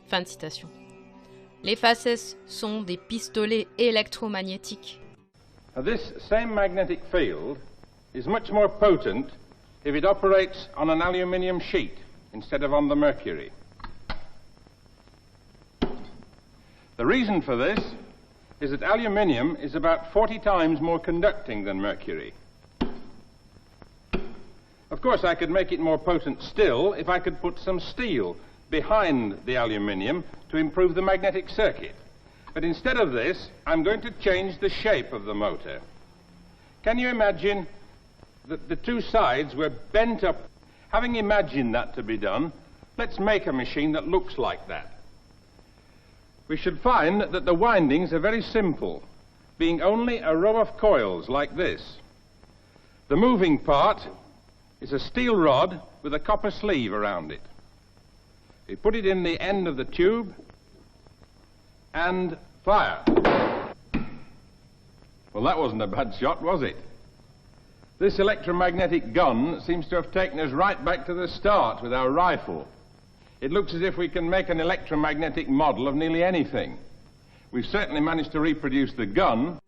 Fin de citation. Les fasces sont des pistolets électromagnétiques. This same magnetic field is much more potent if it operates on an aluminium sheet instead of on the mercury. The reason for this is that aluminium is about 40 times more conducting than mercury. Of course, I could make it more potent still if I could put some steel behind the aluminium to improve the magnetic circuit. But instead of this, I'm going to change the shape of the motor. Can you imagine that the two sides were bent up? Having imagined that to be done, let's make a machine that looks like that. We should find that the windings are very simple, being only a row of coils like this. The moving part is a steel rod with a copper sleeve around it. We put it in the end of the tube and fire. Well, that wasn't a bad shot, was it? This electromagnetic gun seems to have taken us right back to the start with our rifle. It looks as if we can make an electromagnetic model of nearly anything. We've certainly managed to reproduce the gun.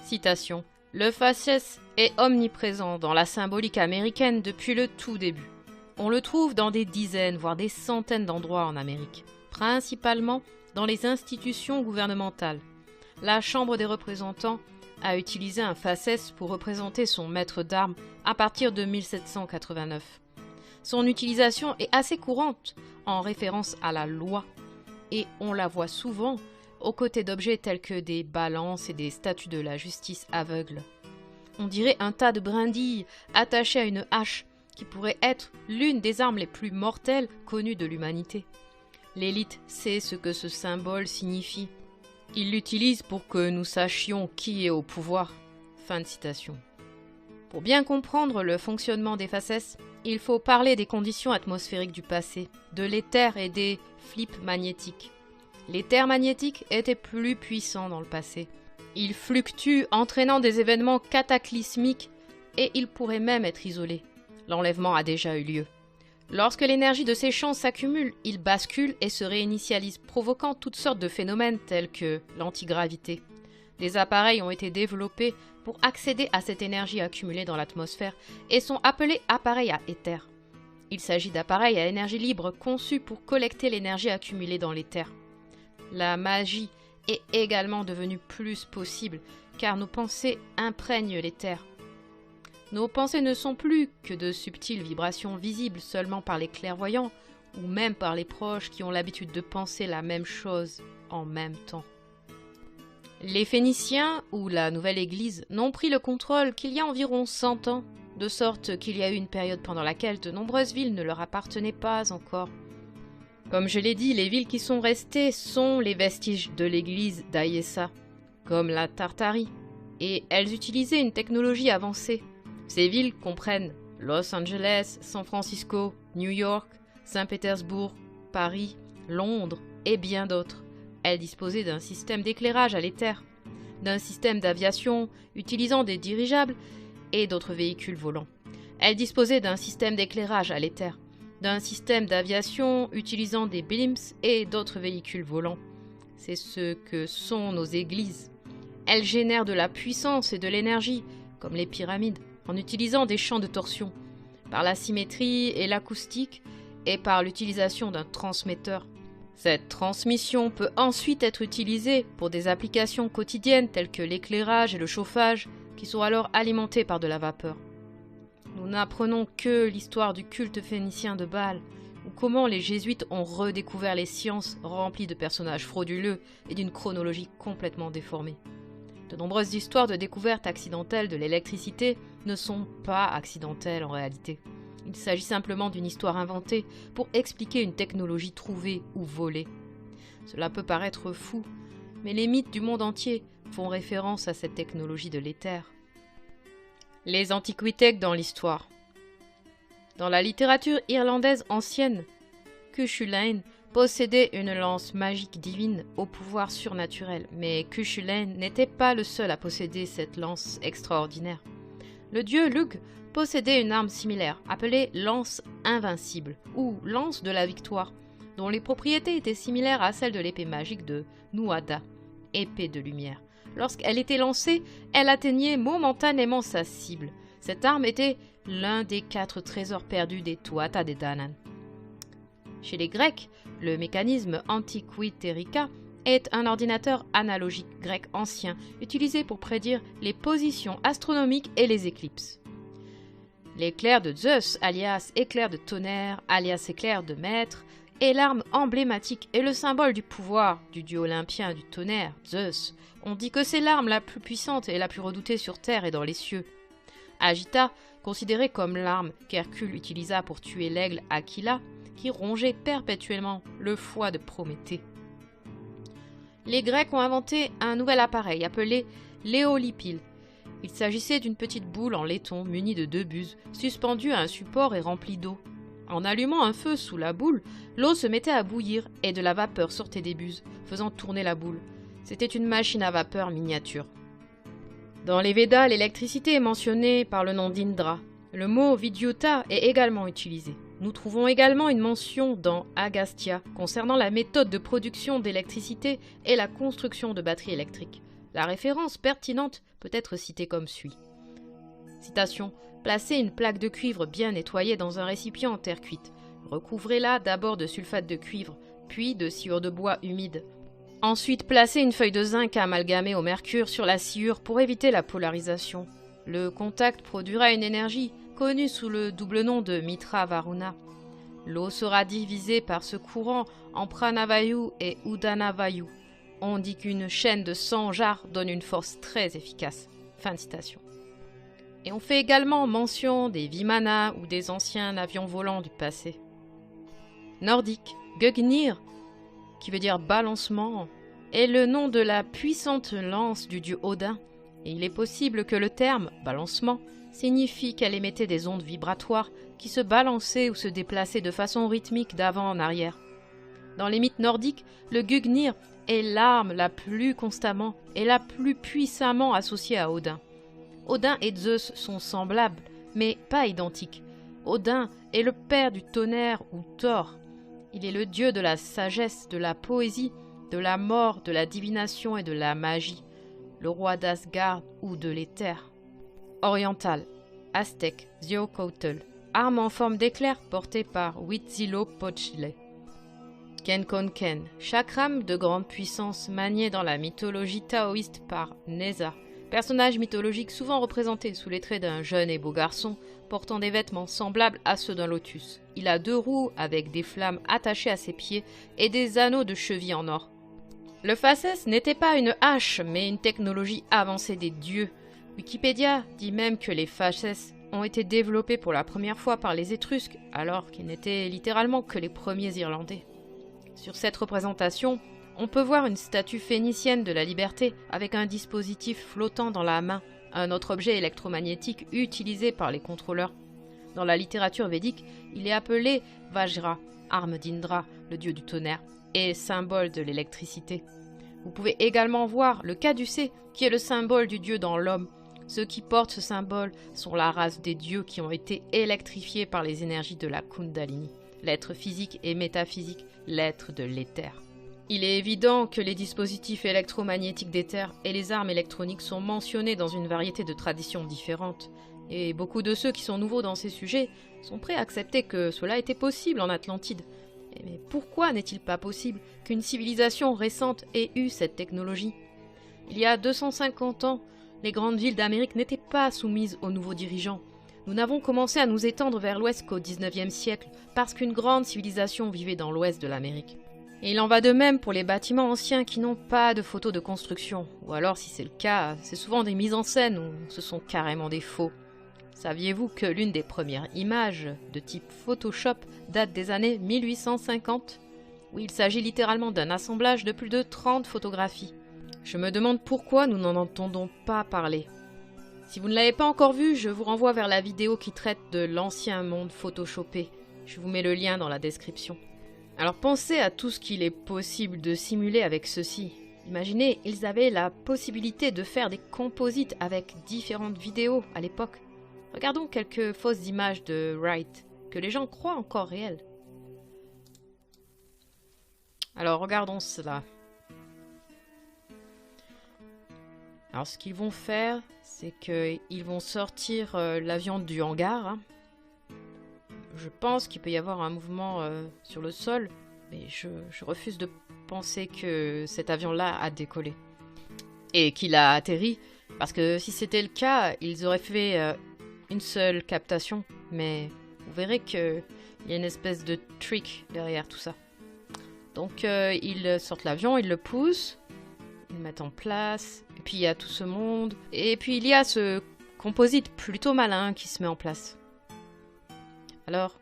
Citation. Le fasces est omniprésent dans la symbolique américaine depuis le tout début. On le trouve dans des dizaines, voire des centaines d'endroits en Amérique, principalement dans les institutions gouvernementales. La Chambre des représentants a utilisé un fasces pour représenter son maître d'armes à partir de 1789. Son utilisation est assez courante en référence à la loi et on la voit souvent aux côtés d'objets tels que des balances et des statues de la justice aveugle. On dirait un tas de brindilles attachées à une hache qui pourrait être l'une des armes les plus mortelles connues de l'humanité. L'élite sait ce que ce symbole signifie. Il l'utilise pour que nous sachions qui est au pouvoir. Fin de citation. Pour bien comprendre le fonctionnement des fasces, il faut parler des conditions atmosphériques du passé, de l'éther et des flips magnétiques. L'éther magnétique était plus puissant dans le passé. Il fluctue, entraînant des événements cataclysmiques et il pourrait même être isolé. L'enlèvement a déjà eu lieu. Lorsque l'énergie de ces champs s'accumule, il bascule et se réinitialise, provoquant toutes sortes de phénomènes tels que l'antigravité. Des appareils ont été développés pour accéder à cette énergie accumulée dans l'atmosphère et sont appelés appareils à éther. Il s'agit d'appareils à énergie libre conçus pour collecter l'énergie accumulée dans l'éther. La magie est également devenue plus possible car nos pensées imprègnent l'éther. Nos pensées ne sont plus que de subtiles vibrations visibles seulement par les clairvoyants ou même par les proches qui ont l'habitude de penser la même chose en même temps. Les Phéniciens, ou la Nouvelle Église, n'ont pris le contrôle qu'il y a environ 100 ans, de sorte qu'il y a eu une période pendant laquelle de nombreuses villes ne leur appartenaient pas encore. Comme je l'ai dit, les villes qui sont restées sont les vestiges de l'église d'Ayesa, comme la Tartarie, et elles utilisaient une technologie avancée. Ces villes comprennent Los Angeles, San Francisco, New York, Saint-Pétersbourg, Paris, Londres et bien d'autres. Elle disposait d'un système d'éclairage à l'éther, d'un système d'aviation utilisant des dirigeables et d'autres véhicules volants. Elle disposait d'un système d'éclairage à l'éther, d'un système d'aviation utilisant des blimps et d'autres véhicules volants. C'est ce que sont nos églises. Elles génèrent de la puissance et de l'énergie, comme les pyramides, en utilisant des champs de torsion, par la symétrie et l'acoustique, et par l'utilisation d'un transmetteur. Cette transmission peut ensuite être utilisée pour des applications quotidiennes telles que l'éclairage et le chauffage, qui sont alors alimentés par de la vapeur. Nous n'apprenons que l'histoire du culte phénicien de Baal, ou comment les jésuites ont redécouvert les sciences remplies de personnages frauduleux et d'une chronologie complètement déformée. De nombreuses histoires de découvertes accidentelles de l'électricité ne sont pas accidentelles en réalité. Il s'agit simplement d'une histoire inventée pour expliquer une technologie trouvée ou volée. Cela peut paraître fou, mais les mythes du monde entier font référence à cette technologie de l'éther. Les antiquités dans l'histoire. Dans la littérature irlandaise ancienne, Cuchulainn possédait une lance magique divine au pouvoir surnaturel, mais Cuchulainn n'était pas le seul à posséder cette lance extraordinaire. Le dieu Lugh possédait une arme similaire, appelée lance invincible, ou lance de la victoire, dont les propriétés étaient similaires à celles de l'épée magique de Nuada, épée de lumière. Lorsqu'elle était lancée, elle atteignait momentanément sa cible. Cette arme était l'un des 4 trésors perdus des Tuatha Dé Danann. Chez les Grecs, le mécanisme Antikythera est un ordinateur analogique grec ancien utilisé pour prédire les positions astronomiques et les éclipses. L'éclair de Zeus, alias éclair de tonnerre, alias éclair de maître, est l'arme emblématique et le symbole du pouvoir du dieu olympien du tonnerre, Zeus. On dit que c'est l'arme la plus puissante et la plus redoutée sur terre et dans les cieux. Agita, considérée comme l'arme qu'Hercule utilisa pour tuer l'aigle Aquila, qui rongeait perpétuellement le foie de Prométhée. Les Grecs ont inventé un nouvel appareil appelé l'éolipile. Il s'agissait d'une petite boule en laiton munie de 2 buses, suspendue à un support et remplie d'eau. En allumant un feu sous la boule, l'eau se mettait à bouillir et de la vapeur sortait des buses, faisant tourner la boule. C'était une machine à vapeur miniature. Dans les Védas, l'électricité est mentionnée par le nom d'Indra. Le mot Vidyuta est également utilisé. Nous trouvons également une mention dans Agastya concernant la méthode de production d'électricité et la construction de batteries électriques. La référence pertinente peut être citée comme suit. Citation. Placez une plaque de cuivre bien nettoyée dans un récipient en terre cuite. Recouvrez-la d'abord de sulfate de cuivre, puis de sciure de bois humide. Ensuite, placez une feuille de zinc amalgamée au mercure sur la sciure pour éviter la polarisation. Le contact produira une énergie connue sous le double nom de Mitra Varuna. L'eau sera divisée par ce courant en Pranavayu et Udanavayu. On dit qu'une chaîne de 100 jarres donne une force très efficace. Fin de citation. Et on fait également mention des Vimana ou des anciens avions volants du passé. Nordique, Gugnir, qui veut dire balancement, est le nom de la puissante lance du dieu Odin, et il est possible que le terme balancement signifie qu'elle émettait des ondes vibratoires qui se balançaient ou se déplaçaient de façon rythmique d'avant en arrière. Dans les mythes nordiques, le Gugnir est l'arme la plus constamment et la plus puissamment associée à Odin. Odin et Zeus sont semblables, mais pas identiques. Odin est le père du tonnerre ou Thor. Il est le dieu de la sagesse, de la poésie, de la mort, de la divination et de la magie, le roi d'Asgard ou de l'éther. Oriental, aztèque, Xiuhcoatl, arme en forme d'éclair portée par Huitzilopochtli. Kenkonken, chakram de grande puissance manié dans la mythologie taoïste par Neza, personnage mythologique souvent représenté sous les traits d'un jeune et beau garçon portant des vêtements semblables à ceux d'un lotus. Il a 2 roues avec des flammes attachées à ses pieds et des anneaux de cheville en or. Le fasces n'était pas une hache, mais une technologie avancée des dieux. Wikipédia dit même que les fasces ont été développés pour la première fois par les Étrusques, alors qu'ils n'étaient littéralement que les premiers Irlandais. Sur cette représentation, on peut voir une statue phénicienne de la liberté avec un dispositif flottant dans la main, un autre objet électromagnétique utilisé par les contrôleurs. Dans la littérature védique, il est appelé Vajra, arme d'Indra, le dieu du tonnerre, et symbole de l'électricité. Vous pouvez également voir le caducée, qui est le symbole du dieu dans l'homme. Ceux qui portent ce symbole sont la race des dieux qui ont été électrifiés par les énergies de la Kundalini, l'être physique et métaphysique, l'être de l'éther. Il est évident que les dispositifs électromagnétiques d'éther et les armes électroniques sont mentionnés dans une variété de traditions différentes, et beaucoup de ceux qui sont nouveaux dans ces sujets sont prêts à accepter que cela était possible en Atlantide. Mais pourquoi n'est-il pas possible qu'une civilisation récente ait eu cette technologie? Il y a 250 ans, les grandes villes d'Amérique n'étaient pas soumises aux nouveaux dirigeants. Nous n'avons commencé à nous étendre vers l'ouest qu'au 19e siècle, parce qu'une grande civilisation vivait dans l'ouest de l'Amérique. Et il en va de même pour les bâtiments anciens qui n'ont pas de photos de construction, ou alors si c'est le cas, c'est souvent des mises en scène ou ce sont carrément des faux. Saviez-vous que l'une des premières images de type Photoshop date des années 1850? Oui, il s'agit littéralement d'un assemblage de plus de 30 photographies. Je me demande pourquoi nous n'en entendons pas parler. Si vous ne l'avez pas encore vu, je vous renvoie vers la vidéo qui traite de l'ancien monde photoshopé. Je vous mets le lien dans la description. Alors pensez à tout ce qu'il est possible de simuler avec ceci. Imaginez, ils avaient la possibilité de faire des composites avec différentes vidéos à l'époque. Regardons quelques fausses images de Wright, que les gens croient encore réelles. Alors regardons cela. Alors ce qu'ils vont faire, c'est qu'ils vont sortir l'avion du hangar. Hein. Je pense qu'il peut y avoir un mouvement sur le sol, mais je refuse de penser que cet avion-là a décollé. Et qu'il a atterri, parce que si c'était le cas, ils auraient fait une seule captation, mais vous verrez qu'il y a une espèce de trick derrière tout ça. Donc ils sortent l'avion, ils le poussent, ils le mettent en place, et puis il y a tout ce monde, et puis il y a ce composite plutôt malin qui se met en place. Alors,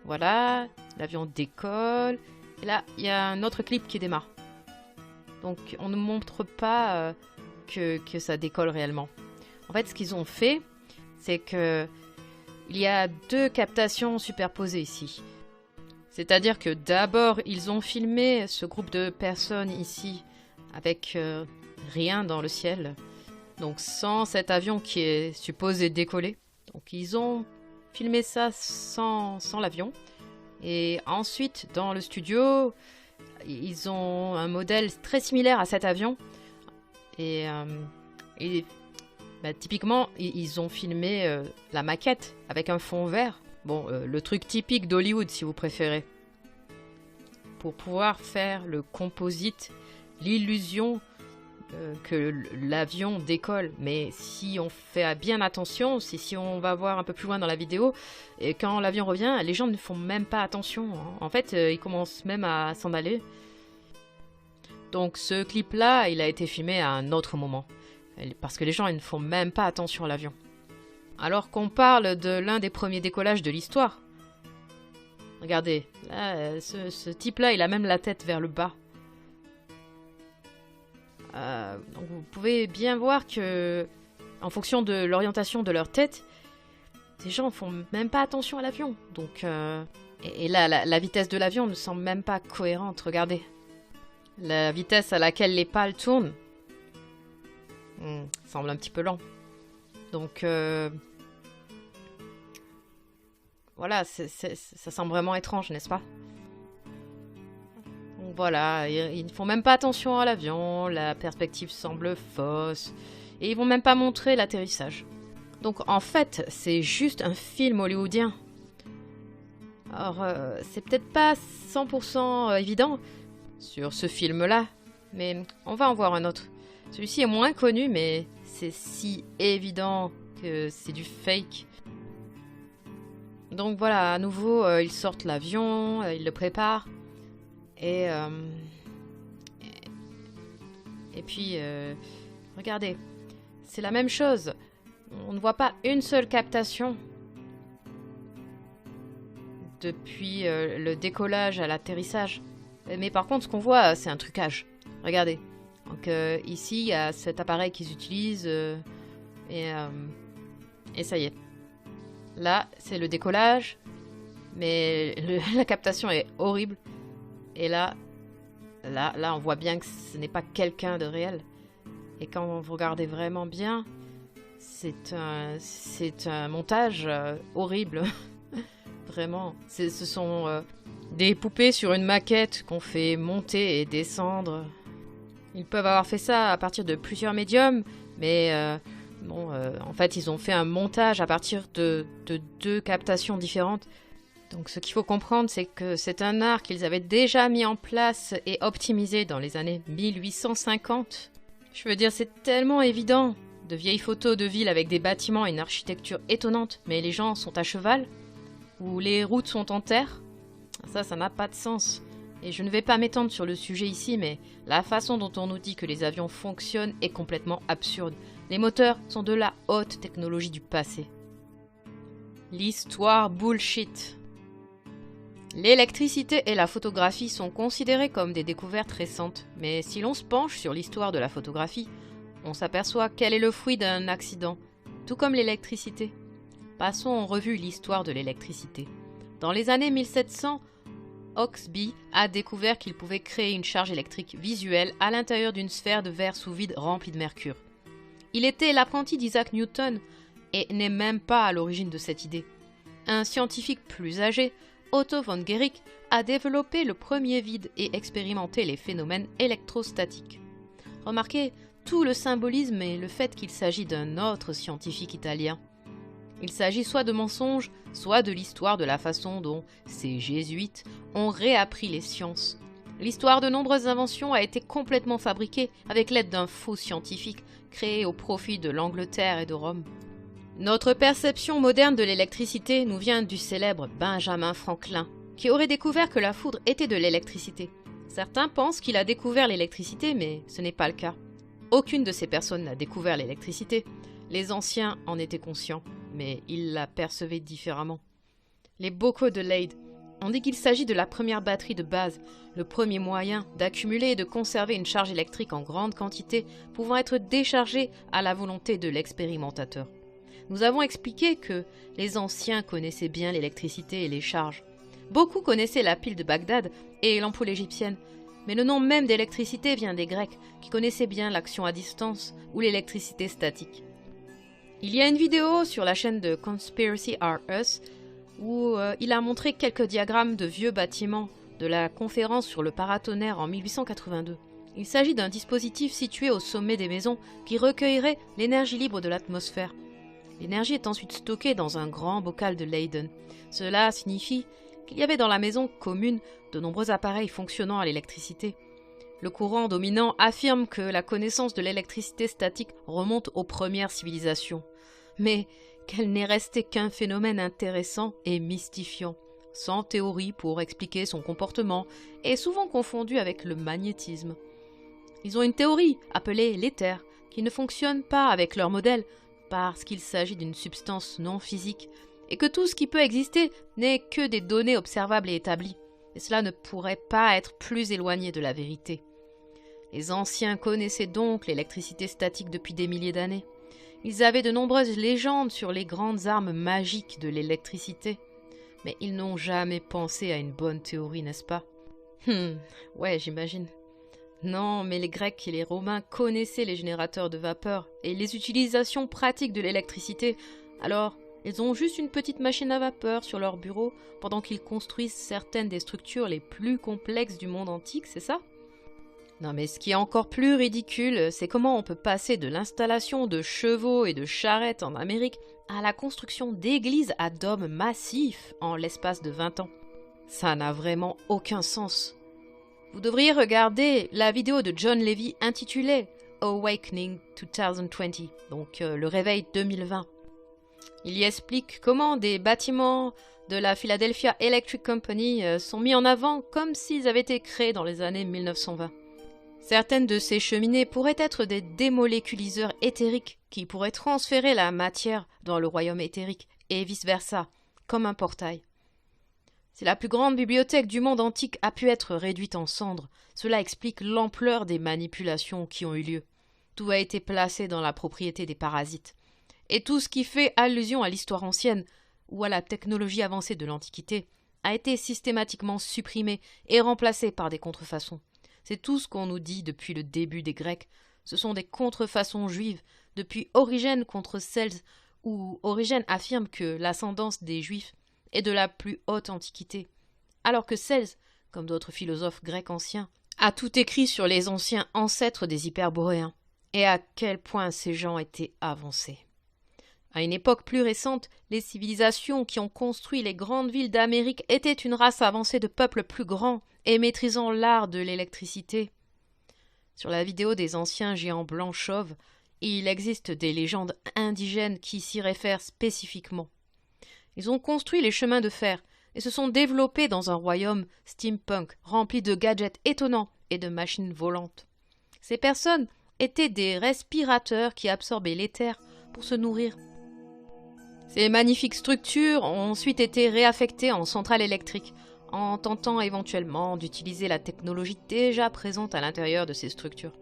voilà, l'avion décolle, et là, il y a un autre clip qui démarre. Donc on ne montre pas que ça décolle réellement. En fait, ce qu'ils ont fait, c'est que il y a deux captations superposées ici. C'est-à-dire que d'abord, ils ont filmé ce groupe de personnes ici avec rien dans le ciel, donc sans cet avion qui est supposé décoller. Donc ils ont filmé ça sans l'avion. Et ensuite, dans le studio, ils ont un modèle très similaire à cet avion. Et typiquement, ils ont filmé la maquette avec un fond vert. Bon, le truc typique d'Hollywood, si vous préférez. Pour pouvoir faire le composite, l'illusion que l'avion décolle. Mais si on fait bien attention, si on va voir un peu plus loin dans la vidéo, et quand l'avion revient, les gens ne font même pas attention. En fait, ils commencent même à s'en aller. Donc ce clip-là, il a été filmé à un autre moment. Parce que les gens ils ne font même pas attention à l'avion. Alors qu'on parle de l'un des premiers décollages de l'histoire. Regardez, là, ce type-là, il a même la tête vers le bas. Donc vous pouvez bien voir que, en fonction de l'orientation de leur tête, ces gens ne font même pas attention à l'avion. Donc, et là, la vitesse de l'avion ne semble même pas cohérente. Regardez, la vitesse à laquelle les pales tournent semble un petit peu lent. Donc, voilà, ça semble vraiment étrange, n'est-ce pas? Donc voilà, ils ne font même pas attention à l'avion, la perspective semble fausse, et ils vont même pas montrer l'atterrissage. Donc en fait, c'est juste un film hollywoodien. Alors, c'est peut-être pas 100% évident sur ce film-là, mais on va en voir un autre. Celui-ci est moins connu, mais c'est si évident que c'est du fake. Donc voilà, à nouveau, ils sortent l'avion, ils le préparent. Et puis, regardez, c'est la même chose. On ne voit pas une seule captation depuis le décollage à l'atterrissage. Mais par contre, ce qu'on voit, c'est un trucage. Regardez. Donc ici, il y a cet appareil qu'ils utilisent et ça y est. Là, c'est le décollage. mais la captation est horrible. Et là, on voit bien que ce n'est pas quelqu'un de réel. Et quand vous regardez vraiment bien, c'est un montage horrible. Vraiment. Ce sont des poupées sur une maquette qu'on fait monter et descendre. Ils peuvent avoir fait ça à partir de plusieurs médiums, mais en fait, ils ont fait un montage à partir de 2 captations différentes. Donc ce qu'il faut comprendre, c'est que c'est un art qu'ils avaient déjà mis en place et optimisé dans les années 1850. Je veux dire, c'est tellement évident. De vieilles photos de villes avec des bâtiments et une architecture étonnante, mais les gens sont à cheval, ou les routes sont en terre. Ça n'a pas de sens. Et je ne vais pas m'étendre sur le sujet ici, mais la façon dont on nous dit que les avions fonctionnent est complètement absurde. Les moteurs sont de la haute technologie du passé. L'histoire bullshit. L'électricité et la photographie sont considérées comme des découvertes récentes, mais si l'on se penche sur l'histoire de la photographie, on s'aperçoit qu'elle est le fruit d'un accident, tout comme l'électricité. Passons en revue l'histoire de l'électricité. Dans les années 1700, Hauksbee a découvert qu'il pouvait créer une charge électrique visuelle à l'intérieur d'une sphère de verre sous vide remplie de mercure. Il était l'apprenti d'Isaac Newton et n'est même pas à l'origine de cette idée. Un scientifique plus âgé, Otto von Guericke, a développé le premier vide et expérimenté les phénomènes électrostatiques. Remarquez tout le symbolisme et le fait qu'il s'agit d'un autre scientifique italien. Il s'agit soit de mensonges, soit de l'histoire de la façon dont ces jésuites ont réappris les sciences. L'histoire de nombreuses inventions a été complètement fabriquée avec l'aide d'un faux scientifique créé au profit de l'Angleterre et de Rome. Notre perception moderne de l'électricité nous vient du célèbre Benjamin Franklin, qui aurait découvert que la foudre était de l'électricité. Certains pensent qu'il a découvert l'électricité, mais ce n'est pas le cas. Aucune de ces personnes n'a découvert l'électricité. Les anciens en étaient conscients, mais ils la percevaient différemment. Les bocaux de Leyde on dit qu'il s'agit de la première batterie de base, le premier moyen d'accumuler et de conserver une charge électrique en grande quantité pouvant être déchargée à la volonté de l'expérimentateur. Nous avons expliqué que les anciens connaissaient bien l'électricité et les charges. Beaucoup connaissaient la pile de Bagdad et l'ampoule égyptienne, mais le nom même d'électricité vient des Grecs qui connaissaient bien l'action à distance ou l'électricité statique. Il y a une vidéo sur la chaîne de Conspiracy Are Us où il a montré quelques diagrammes de vieux bâtiments de la conférence sur le paratonnerre en 1882. Il s'agit d'un dispositif situé au sommet des maisons qui recueillerait l'énergie libre de l'atmosphère. L'énergie est ensuite stockée dans un grand bocal de Leyden. Cela signifie qu'il y avait dans la maison commune de nombreux appareils fonctionnant à l'électricité. Le courant dominant affirme que la connaissance de l'électricité statique remonte aux premières civilisations, mais qu'elle n'est restée qu'un phénomène intéressant et mystifiant, sans théorie pour expliquer son comportement et souvent confondu avec le magnétisme. Ils ont une théorie appelée l'éther, qui ne fonctionne pas avec leur modèle parce qu'il s'agit d'une substance non physique et que tout ce qui peut exister n'est que des données observables et établies, et cela ne pourrait pas être plus éloigné de la vérité. Les anciens connaissaient donc l'électricité statique depuis des milliers d'années. Ils avaient de nombreuses légendes sur les grandes armes magiques de l'électricité, mais ils n'ont jamais pensé à une bonne théorie, n'est-ce pas? Ouais, j'imagine. Non, mais les Grecs et les Romains connaissaient les générateurs de vapeur et les utilisations pratiques de l'électricité, alors ils ont juste une petite machine à vapeur sur leur bureau pendant qu'ils construisent certaines des structures les plus complexes du monde antique, c'est ça? Non mais ce qui est encore plus ridicule, c'est comment on peut passer de l'installation de chevaux et de charrettes en Amérique à la construction d'églises à dômes massifs en l'espace de 20 ans. Ça n'a vraiment aucun sens. Vous devriez regarder la vidéo de John Levy intitulée Awakening 2020, donc le réveil 2020. Il y explique comment des bâtiments de la Philadelphia Electric Company sont mis en avant comme s'ils avaient été créés dans les années 1920. Certaines de ces cheminées pourraient être des démoléculiseurs éthériques qui pourraient transférer la matière dans le royaume éthérique et vice-versa, comme un portail. Si la plus grande bibliothèque du monde antique a pu être réduite en cendres, cela explique l'ampleur des manipulations qui ont eu lieu. Tout a été placé dans la propriété des parasites. Et tout ce qui fait allusion à l'histoire ancienne ou à la technologie avancée de l'Antiquité a été systématiquement supprimée et remplacée par des contrefaçons. C'est tout ce qu'on nous dit depuis le début des Grecs. Ce sont des contrefaçons juives, depuis Origène contre Celse, où Origène affirme que l'ascendance des Juifs est de la plus haute antiquité, alors que Celse, comme d'autres philosophes grecs anciens, a tout écrit sur les anciens ancêtres des Hyperboréens, et à quel point ces gens étaient avancés. À une époque plus récente, les civilisations qui ont construit les grandes villes d'Amérique étaient une race avancée de peuples plus grands et maîtrisant l'art de l'électricité. Sur la vidéo des anciens géants blancs chauves, il existe des légendes indigènes qui s'y réfèrent spécifiquement. Ils ont construit les chemins de fer et se sont développés dans un royaume steampunk rempli de gadgets étonnants et de machines volantes. Ces personnes étaient des respirateurs qui absorbaient l'éther pour se nourrir. Ces magnifiques structures ont ensuite été réaffectées en centrales électriques, en tentant éventuellement d'utiliser la technologie déjà présente à l'intérieur de ces structures.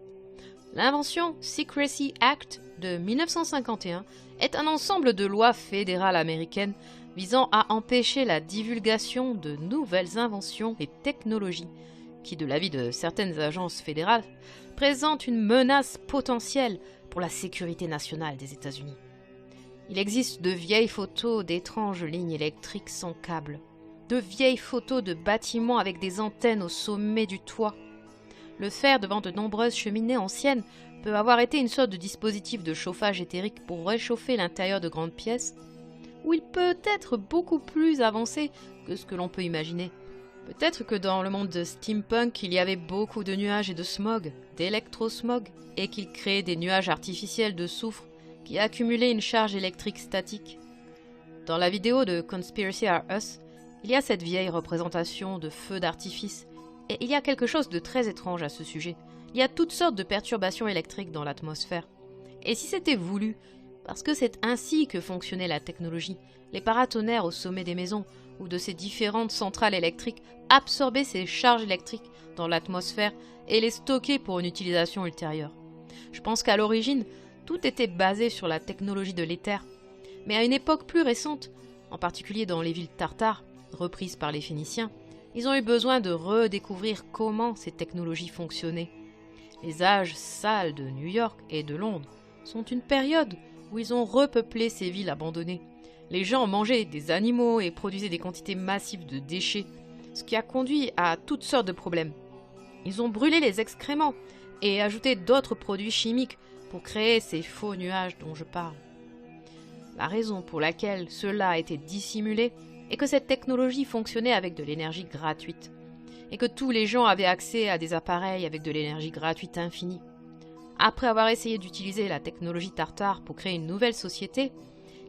L'invention Secrecy Act de 1951 est un ensemble de lois fédérales américaines visant à empêcher la divulgation de nouvelles inventions et technologies qui, de l'avis de certaines agences fédérales, présentent une menace potentielle pour la sécurité nationale des États-Unis. Il existe de vieilles photos d'étranges lignes électriques sans câble, de vieilles photos de bâtiments avec des antennes au sommet du toit. Le fer devant de nombreuses cheminées anciennes peut avoir été une sorte de dispositif de chauffage éthérique pour réchauffer l'intérieur de grandes pièces, ou il peut être beaucoup plus avancé que ce que l'on peut imaginer. Peut-être que dans le monde de steampunk, il y avait beaucoup de nuages et de smog, d'électrosmog, et qu'il créait des nuages artificiels de soufre qui accumulaient une charge électrique statique. Dans la vidéo de Conspiracy Are Us, il y a cette vieille représentation de feux d'artifice, et il y a quelque chose de très étrange à ce sujet. Il y a toutes sortes de perturbations électriques dans l'atmosphère. Et si c'était voulu, parce que c'est ainsi que fonctionnait la technologie, les paratonnerres au sommet des maisons ou de ces différentes centrales électriques absorbaient ces charges électriques dans l'atmosphère et les stocker pour une utilisation ultérieure. Je pense qu'à l'origine, tout était basé sur la technologie de l'éther. Mais à une époque plus récente, en particulier dans les villes tartares, reprises par les Phéniciens, ils ont eu besoin de redécouvrir comment ces technologies fonctionnaient. Les âges sales de New York et de Londres sont une période où ils ont repeuplé ces villes abandonnées. Les gens mangeaient des animaux et produisaient des quantités massives de déchets, ce qui a conduit à toutes sortes de problèmes. Ils ont brûlé les excréments et ajouté d'autres produits chimiques pour créer ces faux nuages dont je parle. La raison pour laquelle cela a été dissimulé est que cette technologie fonctionnait avec de l'énergie gratuite, et que tous les gens avaient accès à des appareils avec de l'énergie gratuite infinie. Après avoir essayé d'utiliser la technologie tartare pour créer une nouvelle société,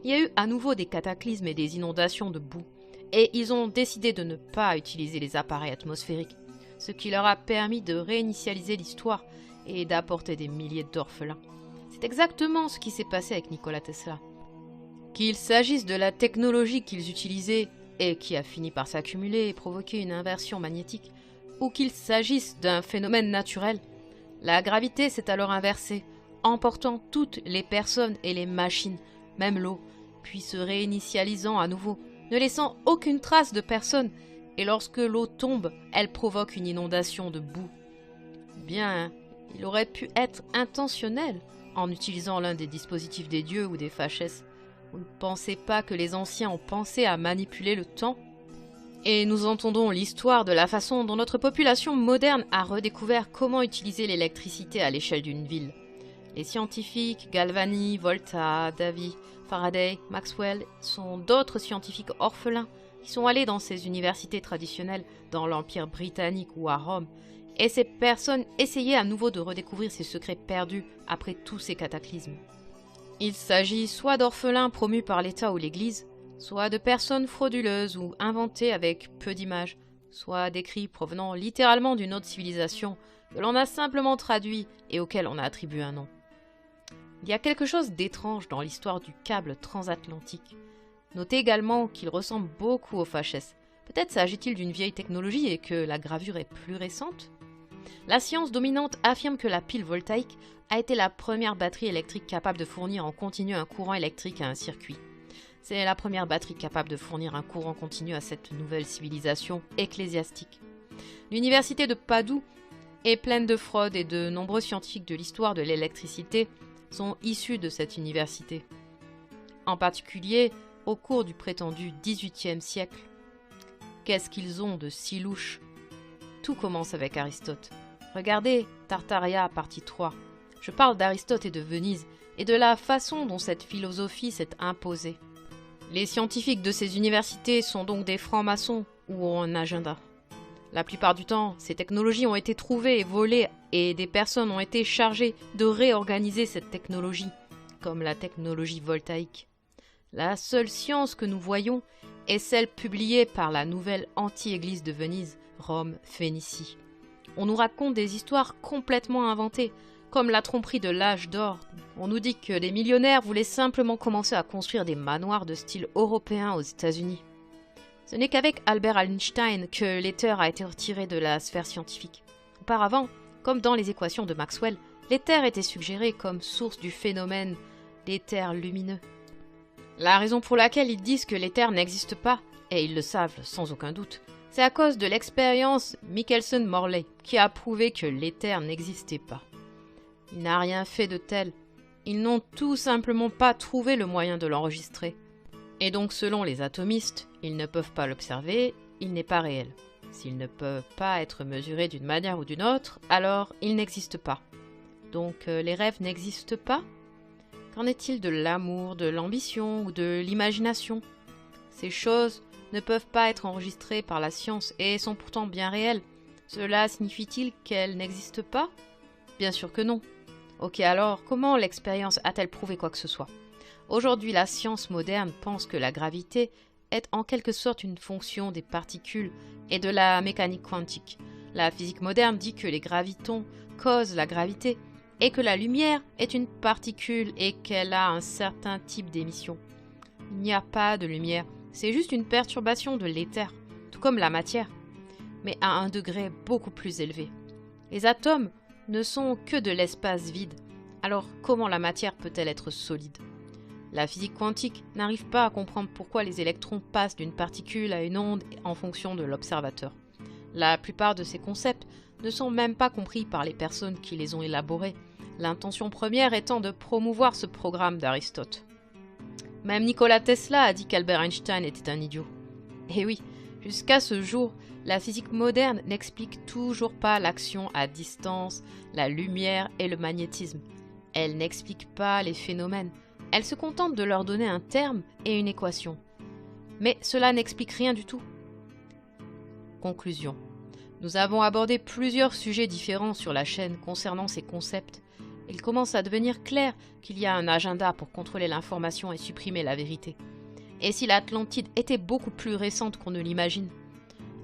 il y a eu à nouveau des cataclysmes et des inondations de boue, et ils ont décidé de ne pas utiliser les appareils atmosphériques, ce qui leur a permis de réinitialiser l'histoire et d'apporter des milliers d'orphelins. C'est exactement ce qui s'est passé avec Nikola Tesla. Qu'il s'agisse de la technologie qu'ils utilisaient et qui a fini par s'accumuler et provoquer une inversion magnétique, ou qu'il s'agisse d'un phénomène naturel, la gravité s'est alors inversée, emportant toutes les personnes et les machines, même l'eau, puis se réinitialisant à nouveau, ne laissant aucune trace de personne, et lorsque l'eau tombe, elle provoque une inondation de boue. Bien, il aurait pu être intentionnel en utilisant l'un des dispositifs des dieux ou des Fâchès. Vous ne pensez pas que les anciens ont pensé à manipuler le temps ? Et nous entendons l'histoire de la façon dont notre population moderne a redécouvert comment utiliser l'électricité à l'échelle d'une ville. Les scientifiques Galvani, Volta, Davy, Faraday, Maxwell sont d'autres scientifiques orphelins qui sont allés dans ces universités traditionnelles dans l'Empire britannique ou à Rome, et ces personnes essayaient à nouveau de redécouvrir ces secrets perdus après tous ces cataclysmes. Il s'agit soit d'orphelins promus par l'État ou l'Église, soit de personnes frauduleuses ou inventées avec peu d'images, soit d'écrits provenant littéralement d'une autre civilisation que l'on a simplement traduit et auquel on a attribué un nom. Il y a quelque chose d'étrange dans l'histoire du câble transatlantique. Notez également qu'il ressemble beaucoup aux Fâchès. Peut-être s'agit-il d'une vieille technologie et que la gravure est plus récente ? La science dominante affirme que la pile voltaïque a été la première batterie électrique capable de fournir en continu un courant électrique à un circuit. C'est la première batterie capable de fournir un courant continu à cette nouvelle civilisation ecclésiastique. L'université de Padoue est pleine de fraudes et de nombreux scientifiques de l'histoire de l'électricité sont issus de cette université. En particulier, au cours du prétendu XVIIIe siècle. Qu'est-ce qu'ils ont de si louche? Tout commence avec Aristote. Regardez Tartaria, partie 3. Je parle d'Aristote et de Venise, et de la façon dont cette philosophie s'est imposée. Les scientifiques de ces universités sont donc des francs-maçons ou ont un agenda. La plupart du temps, ces technologies ont été trouvées et volées, et des personnes ont été chargées de réorganiser cette technologie, comme la technologie voltaïque. La seule science que nous voyons est celle publiée par la nouvelle anti-église de Venise, Rome, Phénicie. On nous raconte des histoires complètement inventées, comme la tromperie de l'âge d'or. On nous dit que des millionnaires voulaient simplement commencer à construire des manoirs de style européen aux États-Unis. Ce n'est qu'avec Albert Einstein que l'éther a été retiré de la sphère scientifique. Auparavant, comme dans les équations de Maxwell, l'éther était suggéré comme source du phénomène d'éther lumineux. La raison pour laquelle ils disent que l'éther n'existe pas, et ils le savent sans aucun doute, c'est à cause de l'expérience Michelson-Morley qui a prouvé que l'éther n'existait pas. Il n'a rien fait de tel. Ils n'ont tout simplement pas trouvé le moyen de l'enregistrer. Et donc selon les atomistes, ils ne peuvent pas l'observer, il n'est pas réel. S'il ne peut pas être mesuré d'une manière ou d'une autre, alors il n'existe pas. Donc les rêves n'existent pas ? Qu'en est-il de l'amour, de l'ambition ou de l'imagination ? Ces choses ne peuvent pas être enregistrées par la science et sont pourtant bien réelles. Cela signifie-t-il qu'elles n'existent pas ? Bien sûr que non. Ok, alors comment l'expérience a-t-elle prouvé quoi que ce soit ? Aujourd'hui, la science moderne pense que la gravité est en quelque sorte une fonction des particules et de la mécanique quantique. La physique moderne dit que les gravitons causent la gravité et que la lumière est une particule et qu'elle a un certain type d'émission. Il n'y a pas de lumière, c'est juste une perturbation de l'éther, tout comme la matière, mais à un degré beaucoup plus élevé. Les atomes ne sont que de l'espace vide, alors comment la matière peut-elle être solide ? La physique quantique n'arrive pas à comprendre pourquoi les électrons passent d'une particule à une onde en fonction de l'observateur. La plupart de ces concepts ne sont même pas compris par les personnes qui les ont élaborés, l'intention première étant de promouvoir ce programme d'Aristote. Même Nikola Tesla a dit qu'Albert Einstein était un idiot. Et oui, jusqu'à ce jour, la physique moderne n'explique toujours pas l'action à distance, la lumière et le magnétisme. Elle n'explique pas les phénomènes. Elle se contente de leur donner un terme et une équation. Mais cela n'explique rien du tout. Conclusion. Nous avons abordé plusieurs sujets différents sur la chaîne concernant ces concepts. Il commence à devenir clair qu'il y a un agenda pour contrôler l'information et supprimer la vérité. Et si l'Atlantide était beaucoup plus récente qu'on ne l'imagine ?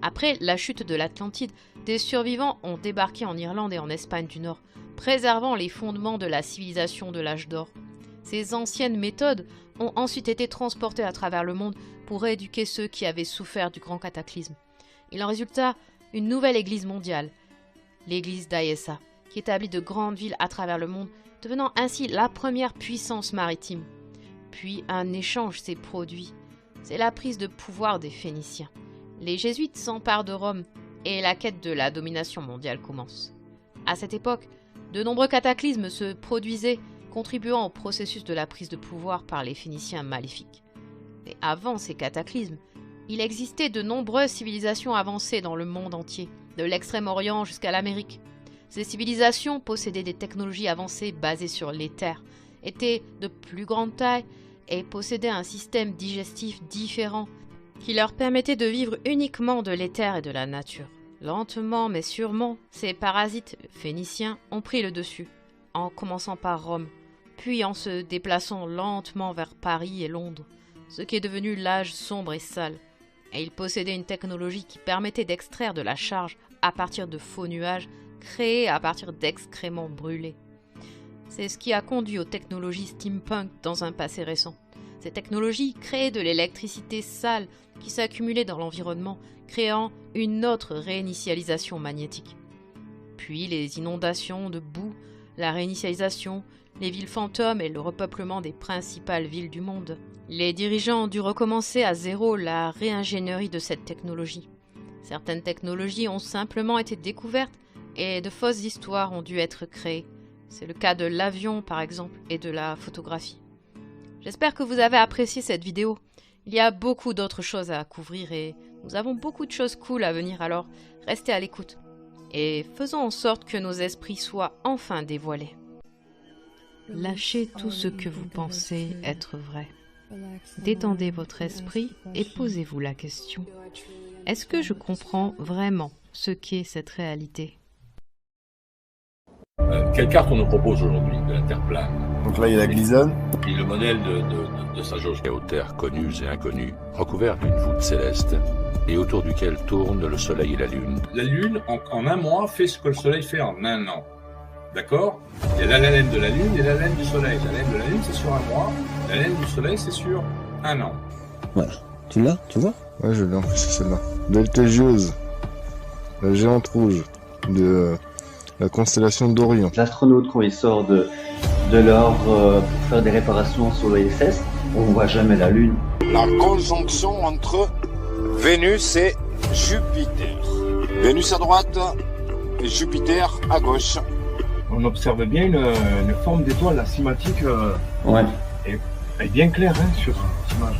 Après la chute de l'Atlantide, des survivants ont débarqué en Irlande et en Espagne du Nord, préservant les fondements de la civilisation de l'âge d'or. Ces anciennes méthodes ont ensuite été transportées à travers le monde pour rééduquer ceux qui avaient souffert du grand cataclysme. Il en résulta une nouvelle église mondiale, l'église d'Ayesa, qui établit de grandes villes à travers le monde, devenant ainsi la première puissance maritime. Puis un échange s'est produit. C'est la prise de pouvoir des Phéniciens. Les Jésuites s'emparent de Rome et la quête de la domination mondiale commence. À cette époque, de nombreux cataclysmes se produisaient, contribuant au processus de la prise de pouvoir par les Phéniciens maléfiques. Mais avant ces cataclysmes, il existait de nombreuses civilisations avancées dans le monde entier, de l'Extrême-Orient jusqu'à l'Amérique. Ces civilisations possédaient des technologies avancées basées sur l'éther, étaient de plus grande taille et possédaient un système digestif différent qui leur permettait de vivre uniquement de l'éther et de la nature. Lentement mais sûrement, ces parasites phéniciens ont pris le dessus, en commençant par Rome, puis en se déplaçant lentement vers Paris et Londres, ce qui est devenu l'âge sombre et sale. Et ils possédaient une technologie qui permettait d'extraire de la charge à partir de faux nuages créés à partir d'excréments brûlés. C'est ce qui a conduit aux technologies steampunk dans un passé récent. Ces technologies créaient de l'électricité sale qui s'accumulait dans l'environnement, créant une autre réinitialisation magnétique. Puis les inondations de boue, la réinitialisation, les villes fantômes et le repeuplement des principales villes du monde. Les dirigeants ont dû recommencer à zéro la réingénierie de cette technologie. Certaines technologies ont simplement été découvertes et de fausses histoires ont dû être créées. C'est le cas de l'avion par exemple et de la photographie. J'espère que vous avez apprécié cette vidéo. Il y a beaucoup d'autres choses à couvrir et nous avons beaucoup de choses cool à venir, alors restez à l'écoute. Et faisons en sorte que nos esprits soient enfin dévoilés. Lâchez tout ce que vous pensez être vrai. Détendez votre esprit et posez-vous la question. Est-ce que je comprends vraiment ce qu'est cette réalité ? Quelle carte on nous propose aujourd'hui de la Terre plane? Donc là, il y a la glisonne. Et le modèle de sa jauge. Aux terres connues et inconnues, recouvertes d'une voûte céleste, et autour duquel tournent le soleil et la lune. La Lune, en un mois, fait ce que le Soleil fait en un an. D'accord? Il y a la laine de la Lune et la laine du Soleil. La laine de la Lune, c'est sur un mois. La laine du Soleil, c'est sur un an. Voilà. Tu l'as, tu vois? Ouais, je l'ai en plus, c'est celle-là. Betelgeuse, la géante rouge de la constellation d'Orion. L'astronaute, quand il sort de l'or pour faire des réparations sur l'ISS, on voit jamais la Lune. La conjonction entre Vénus et Jupiter. Vénus à droite et Jupiter à gauche. On observe bien une forme d'étoile, la cinématique Ouais. est bien claire sur cette image.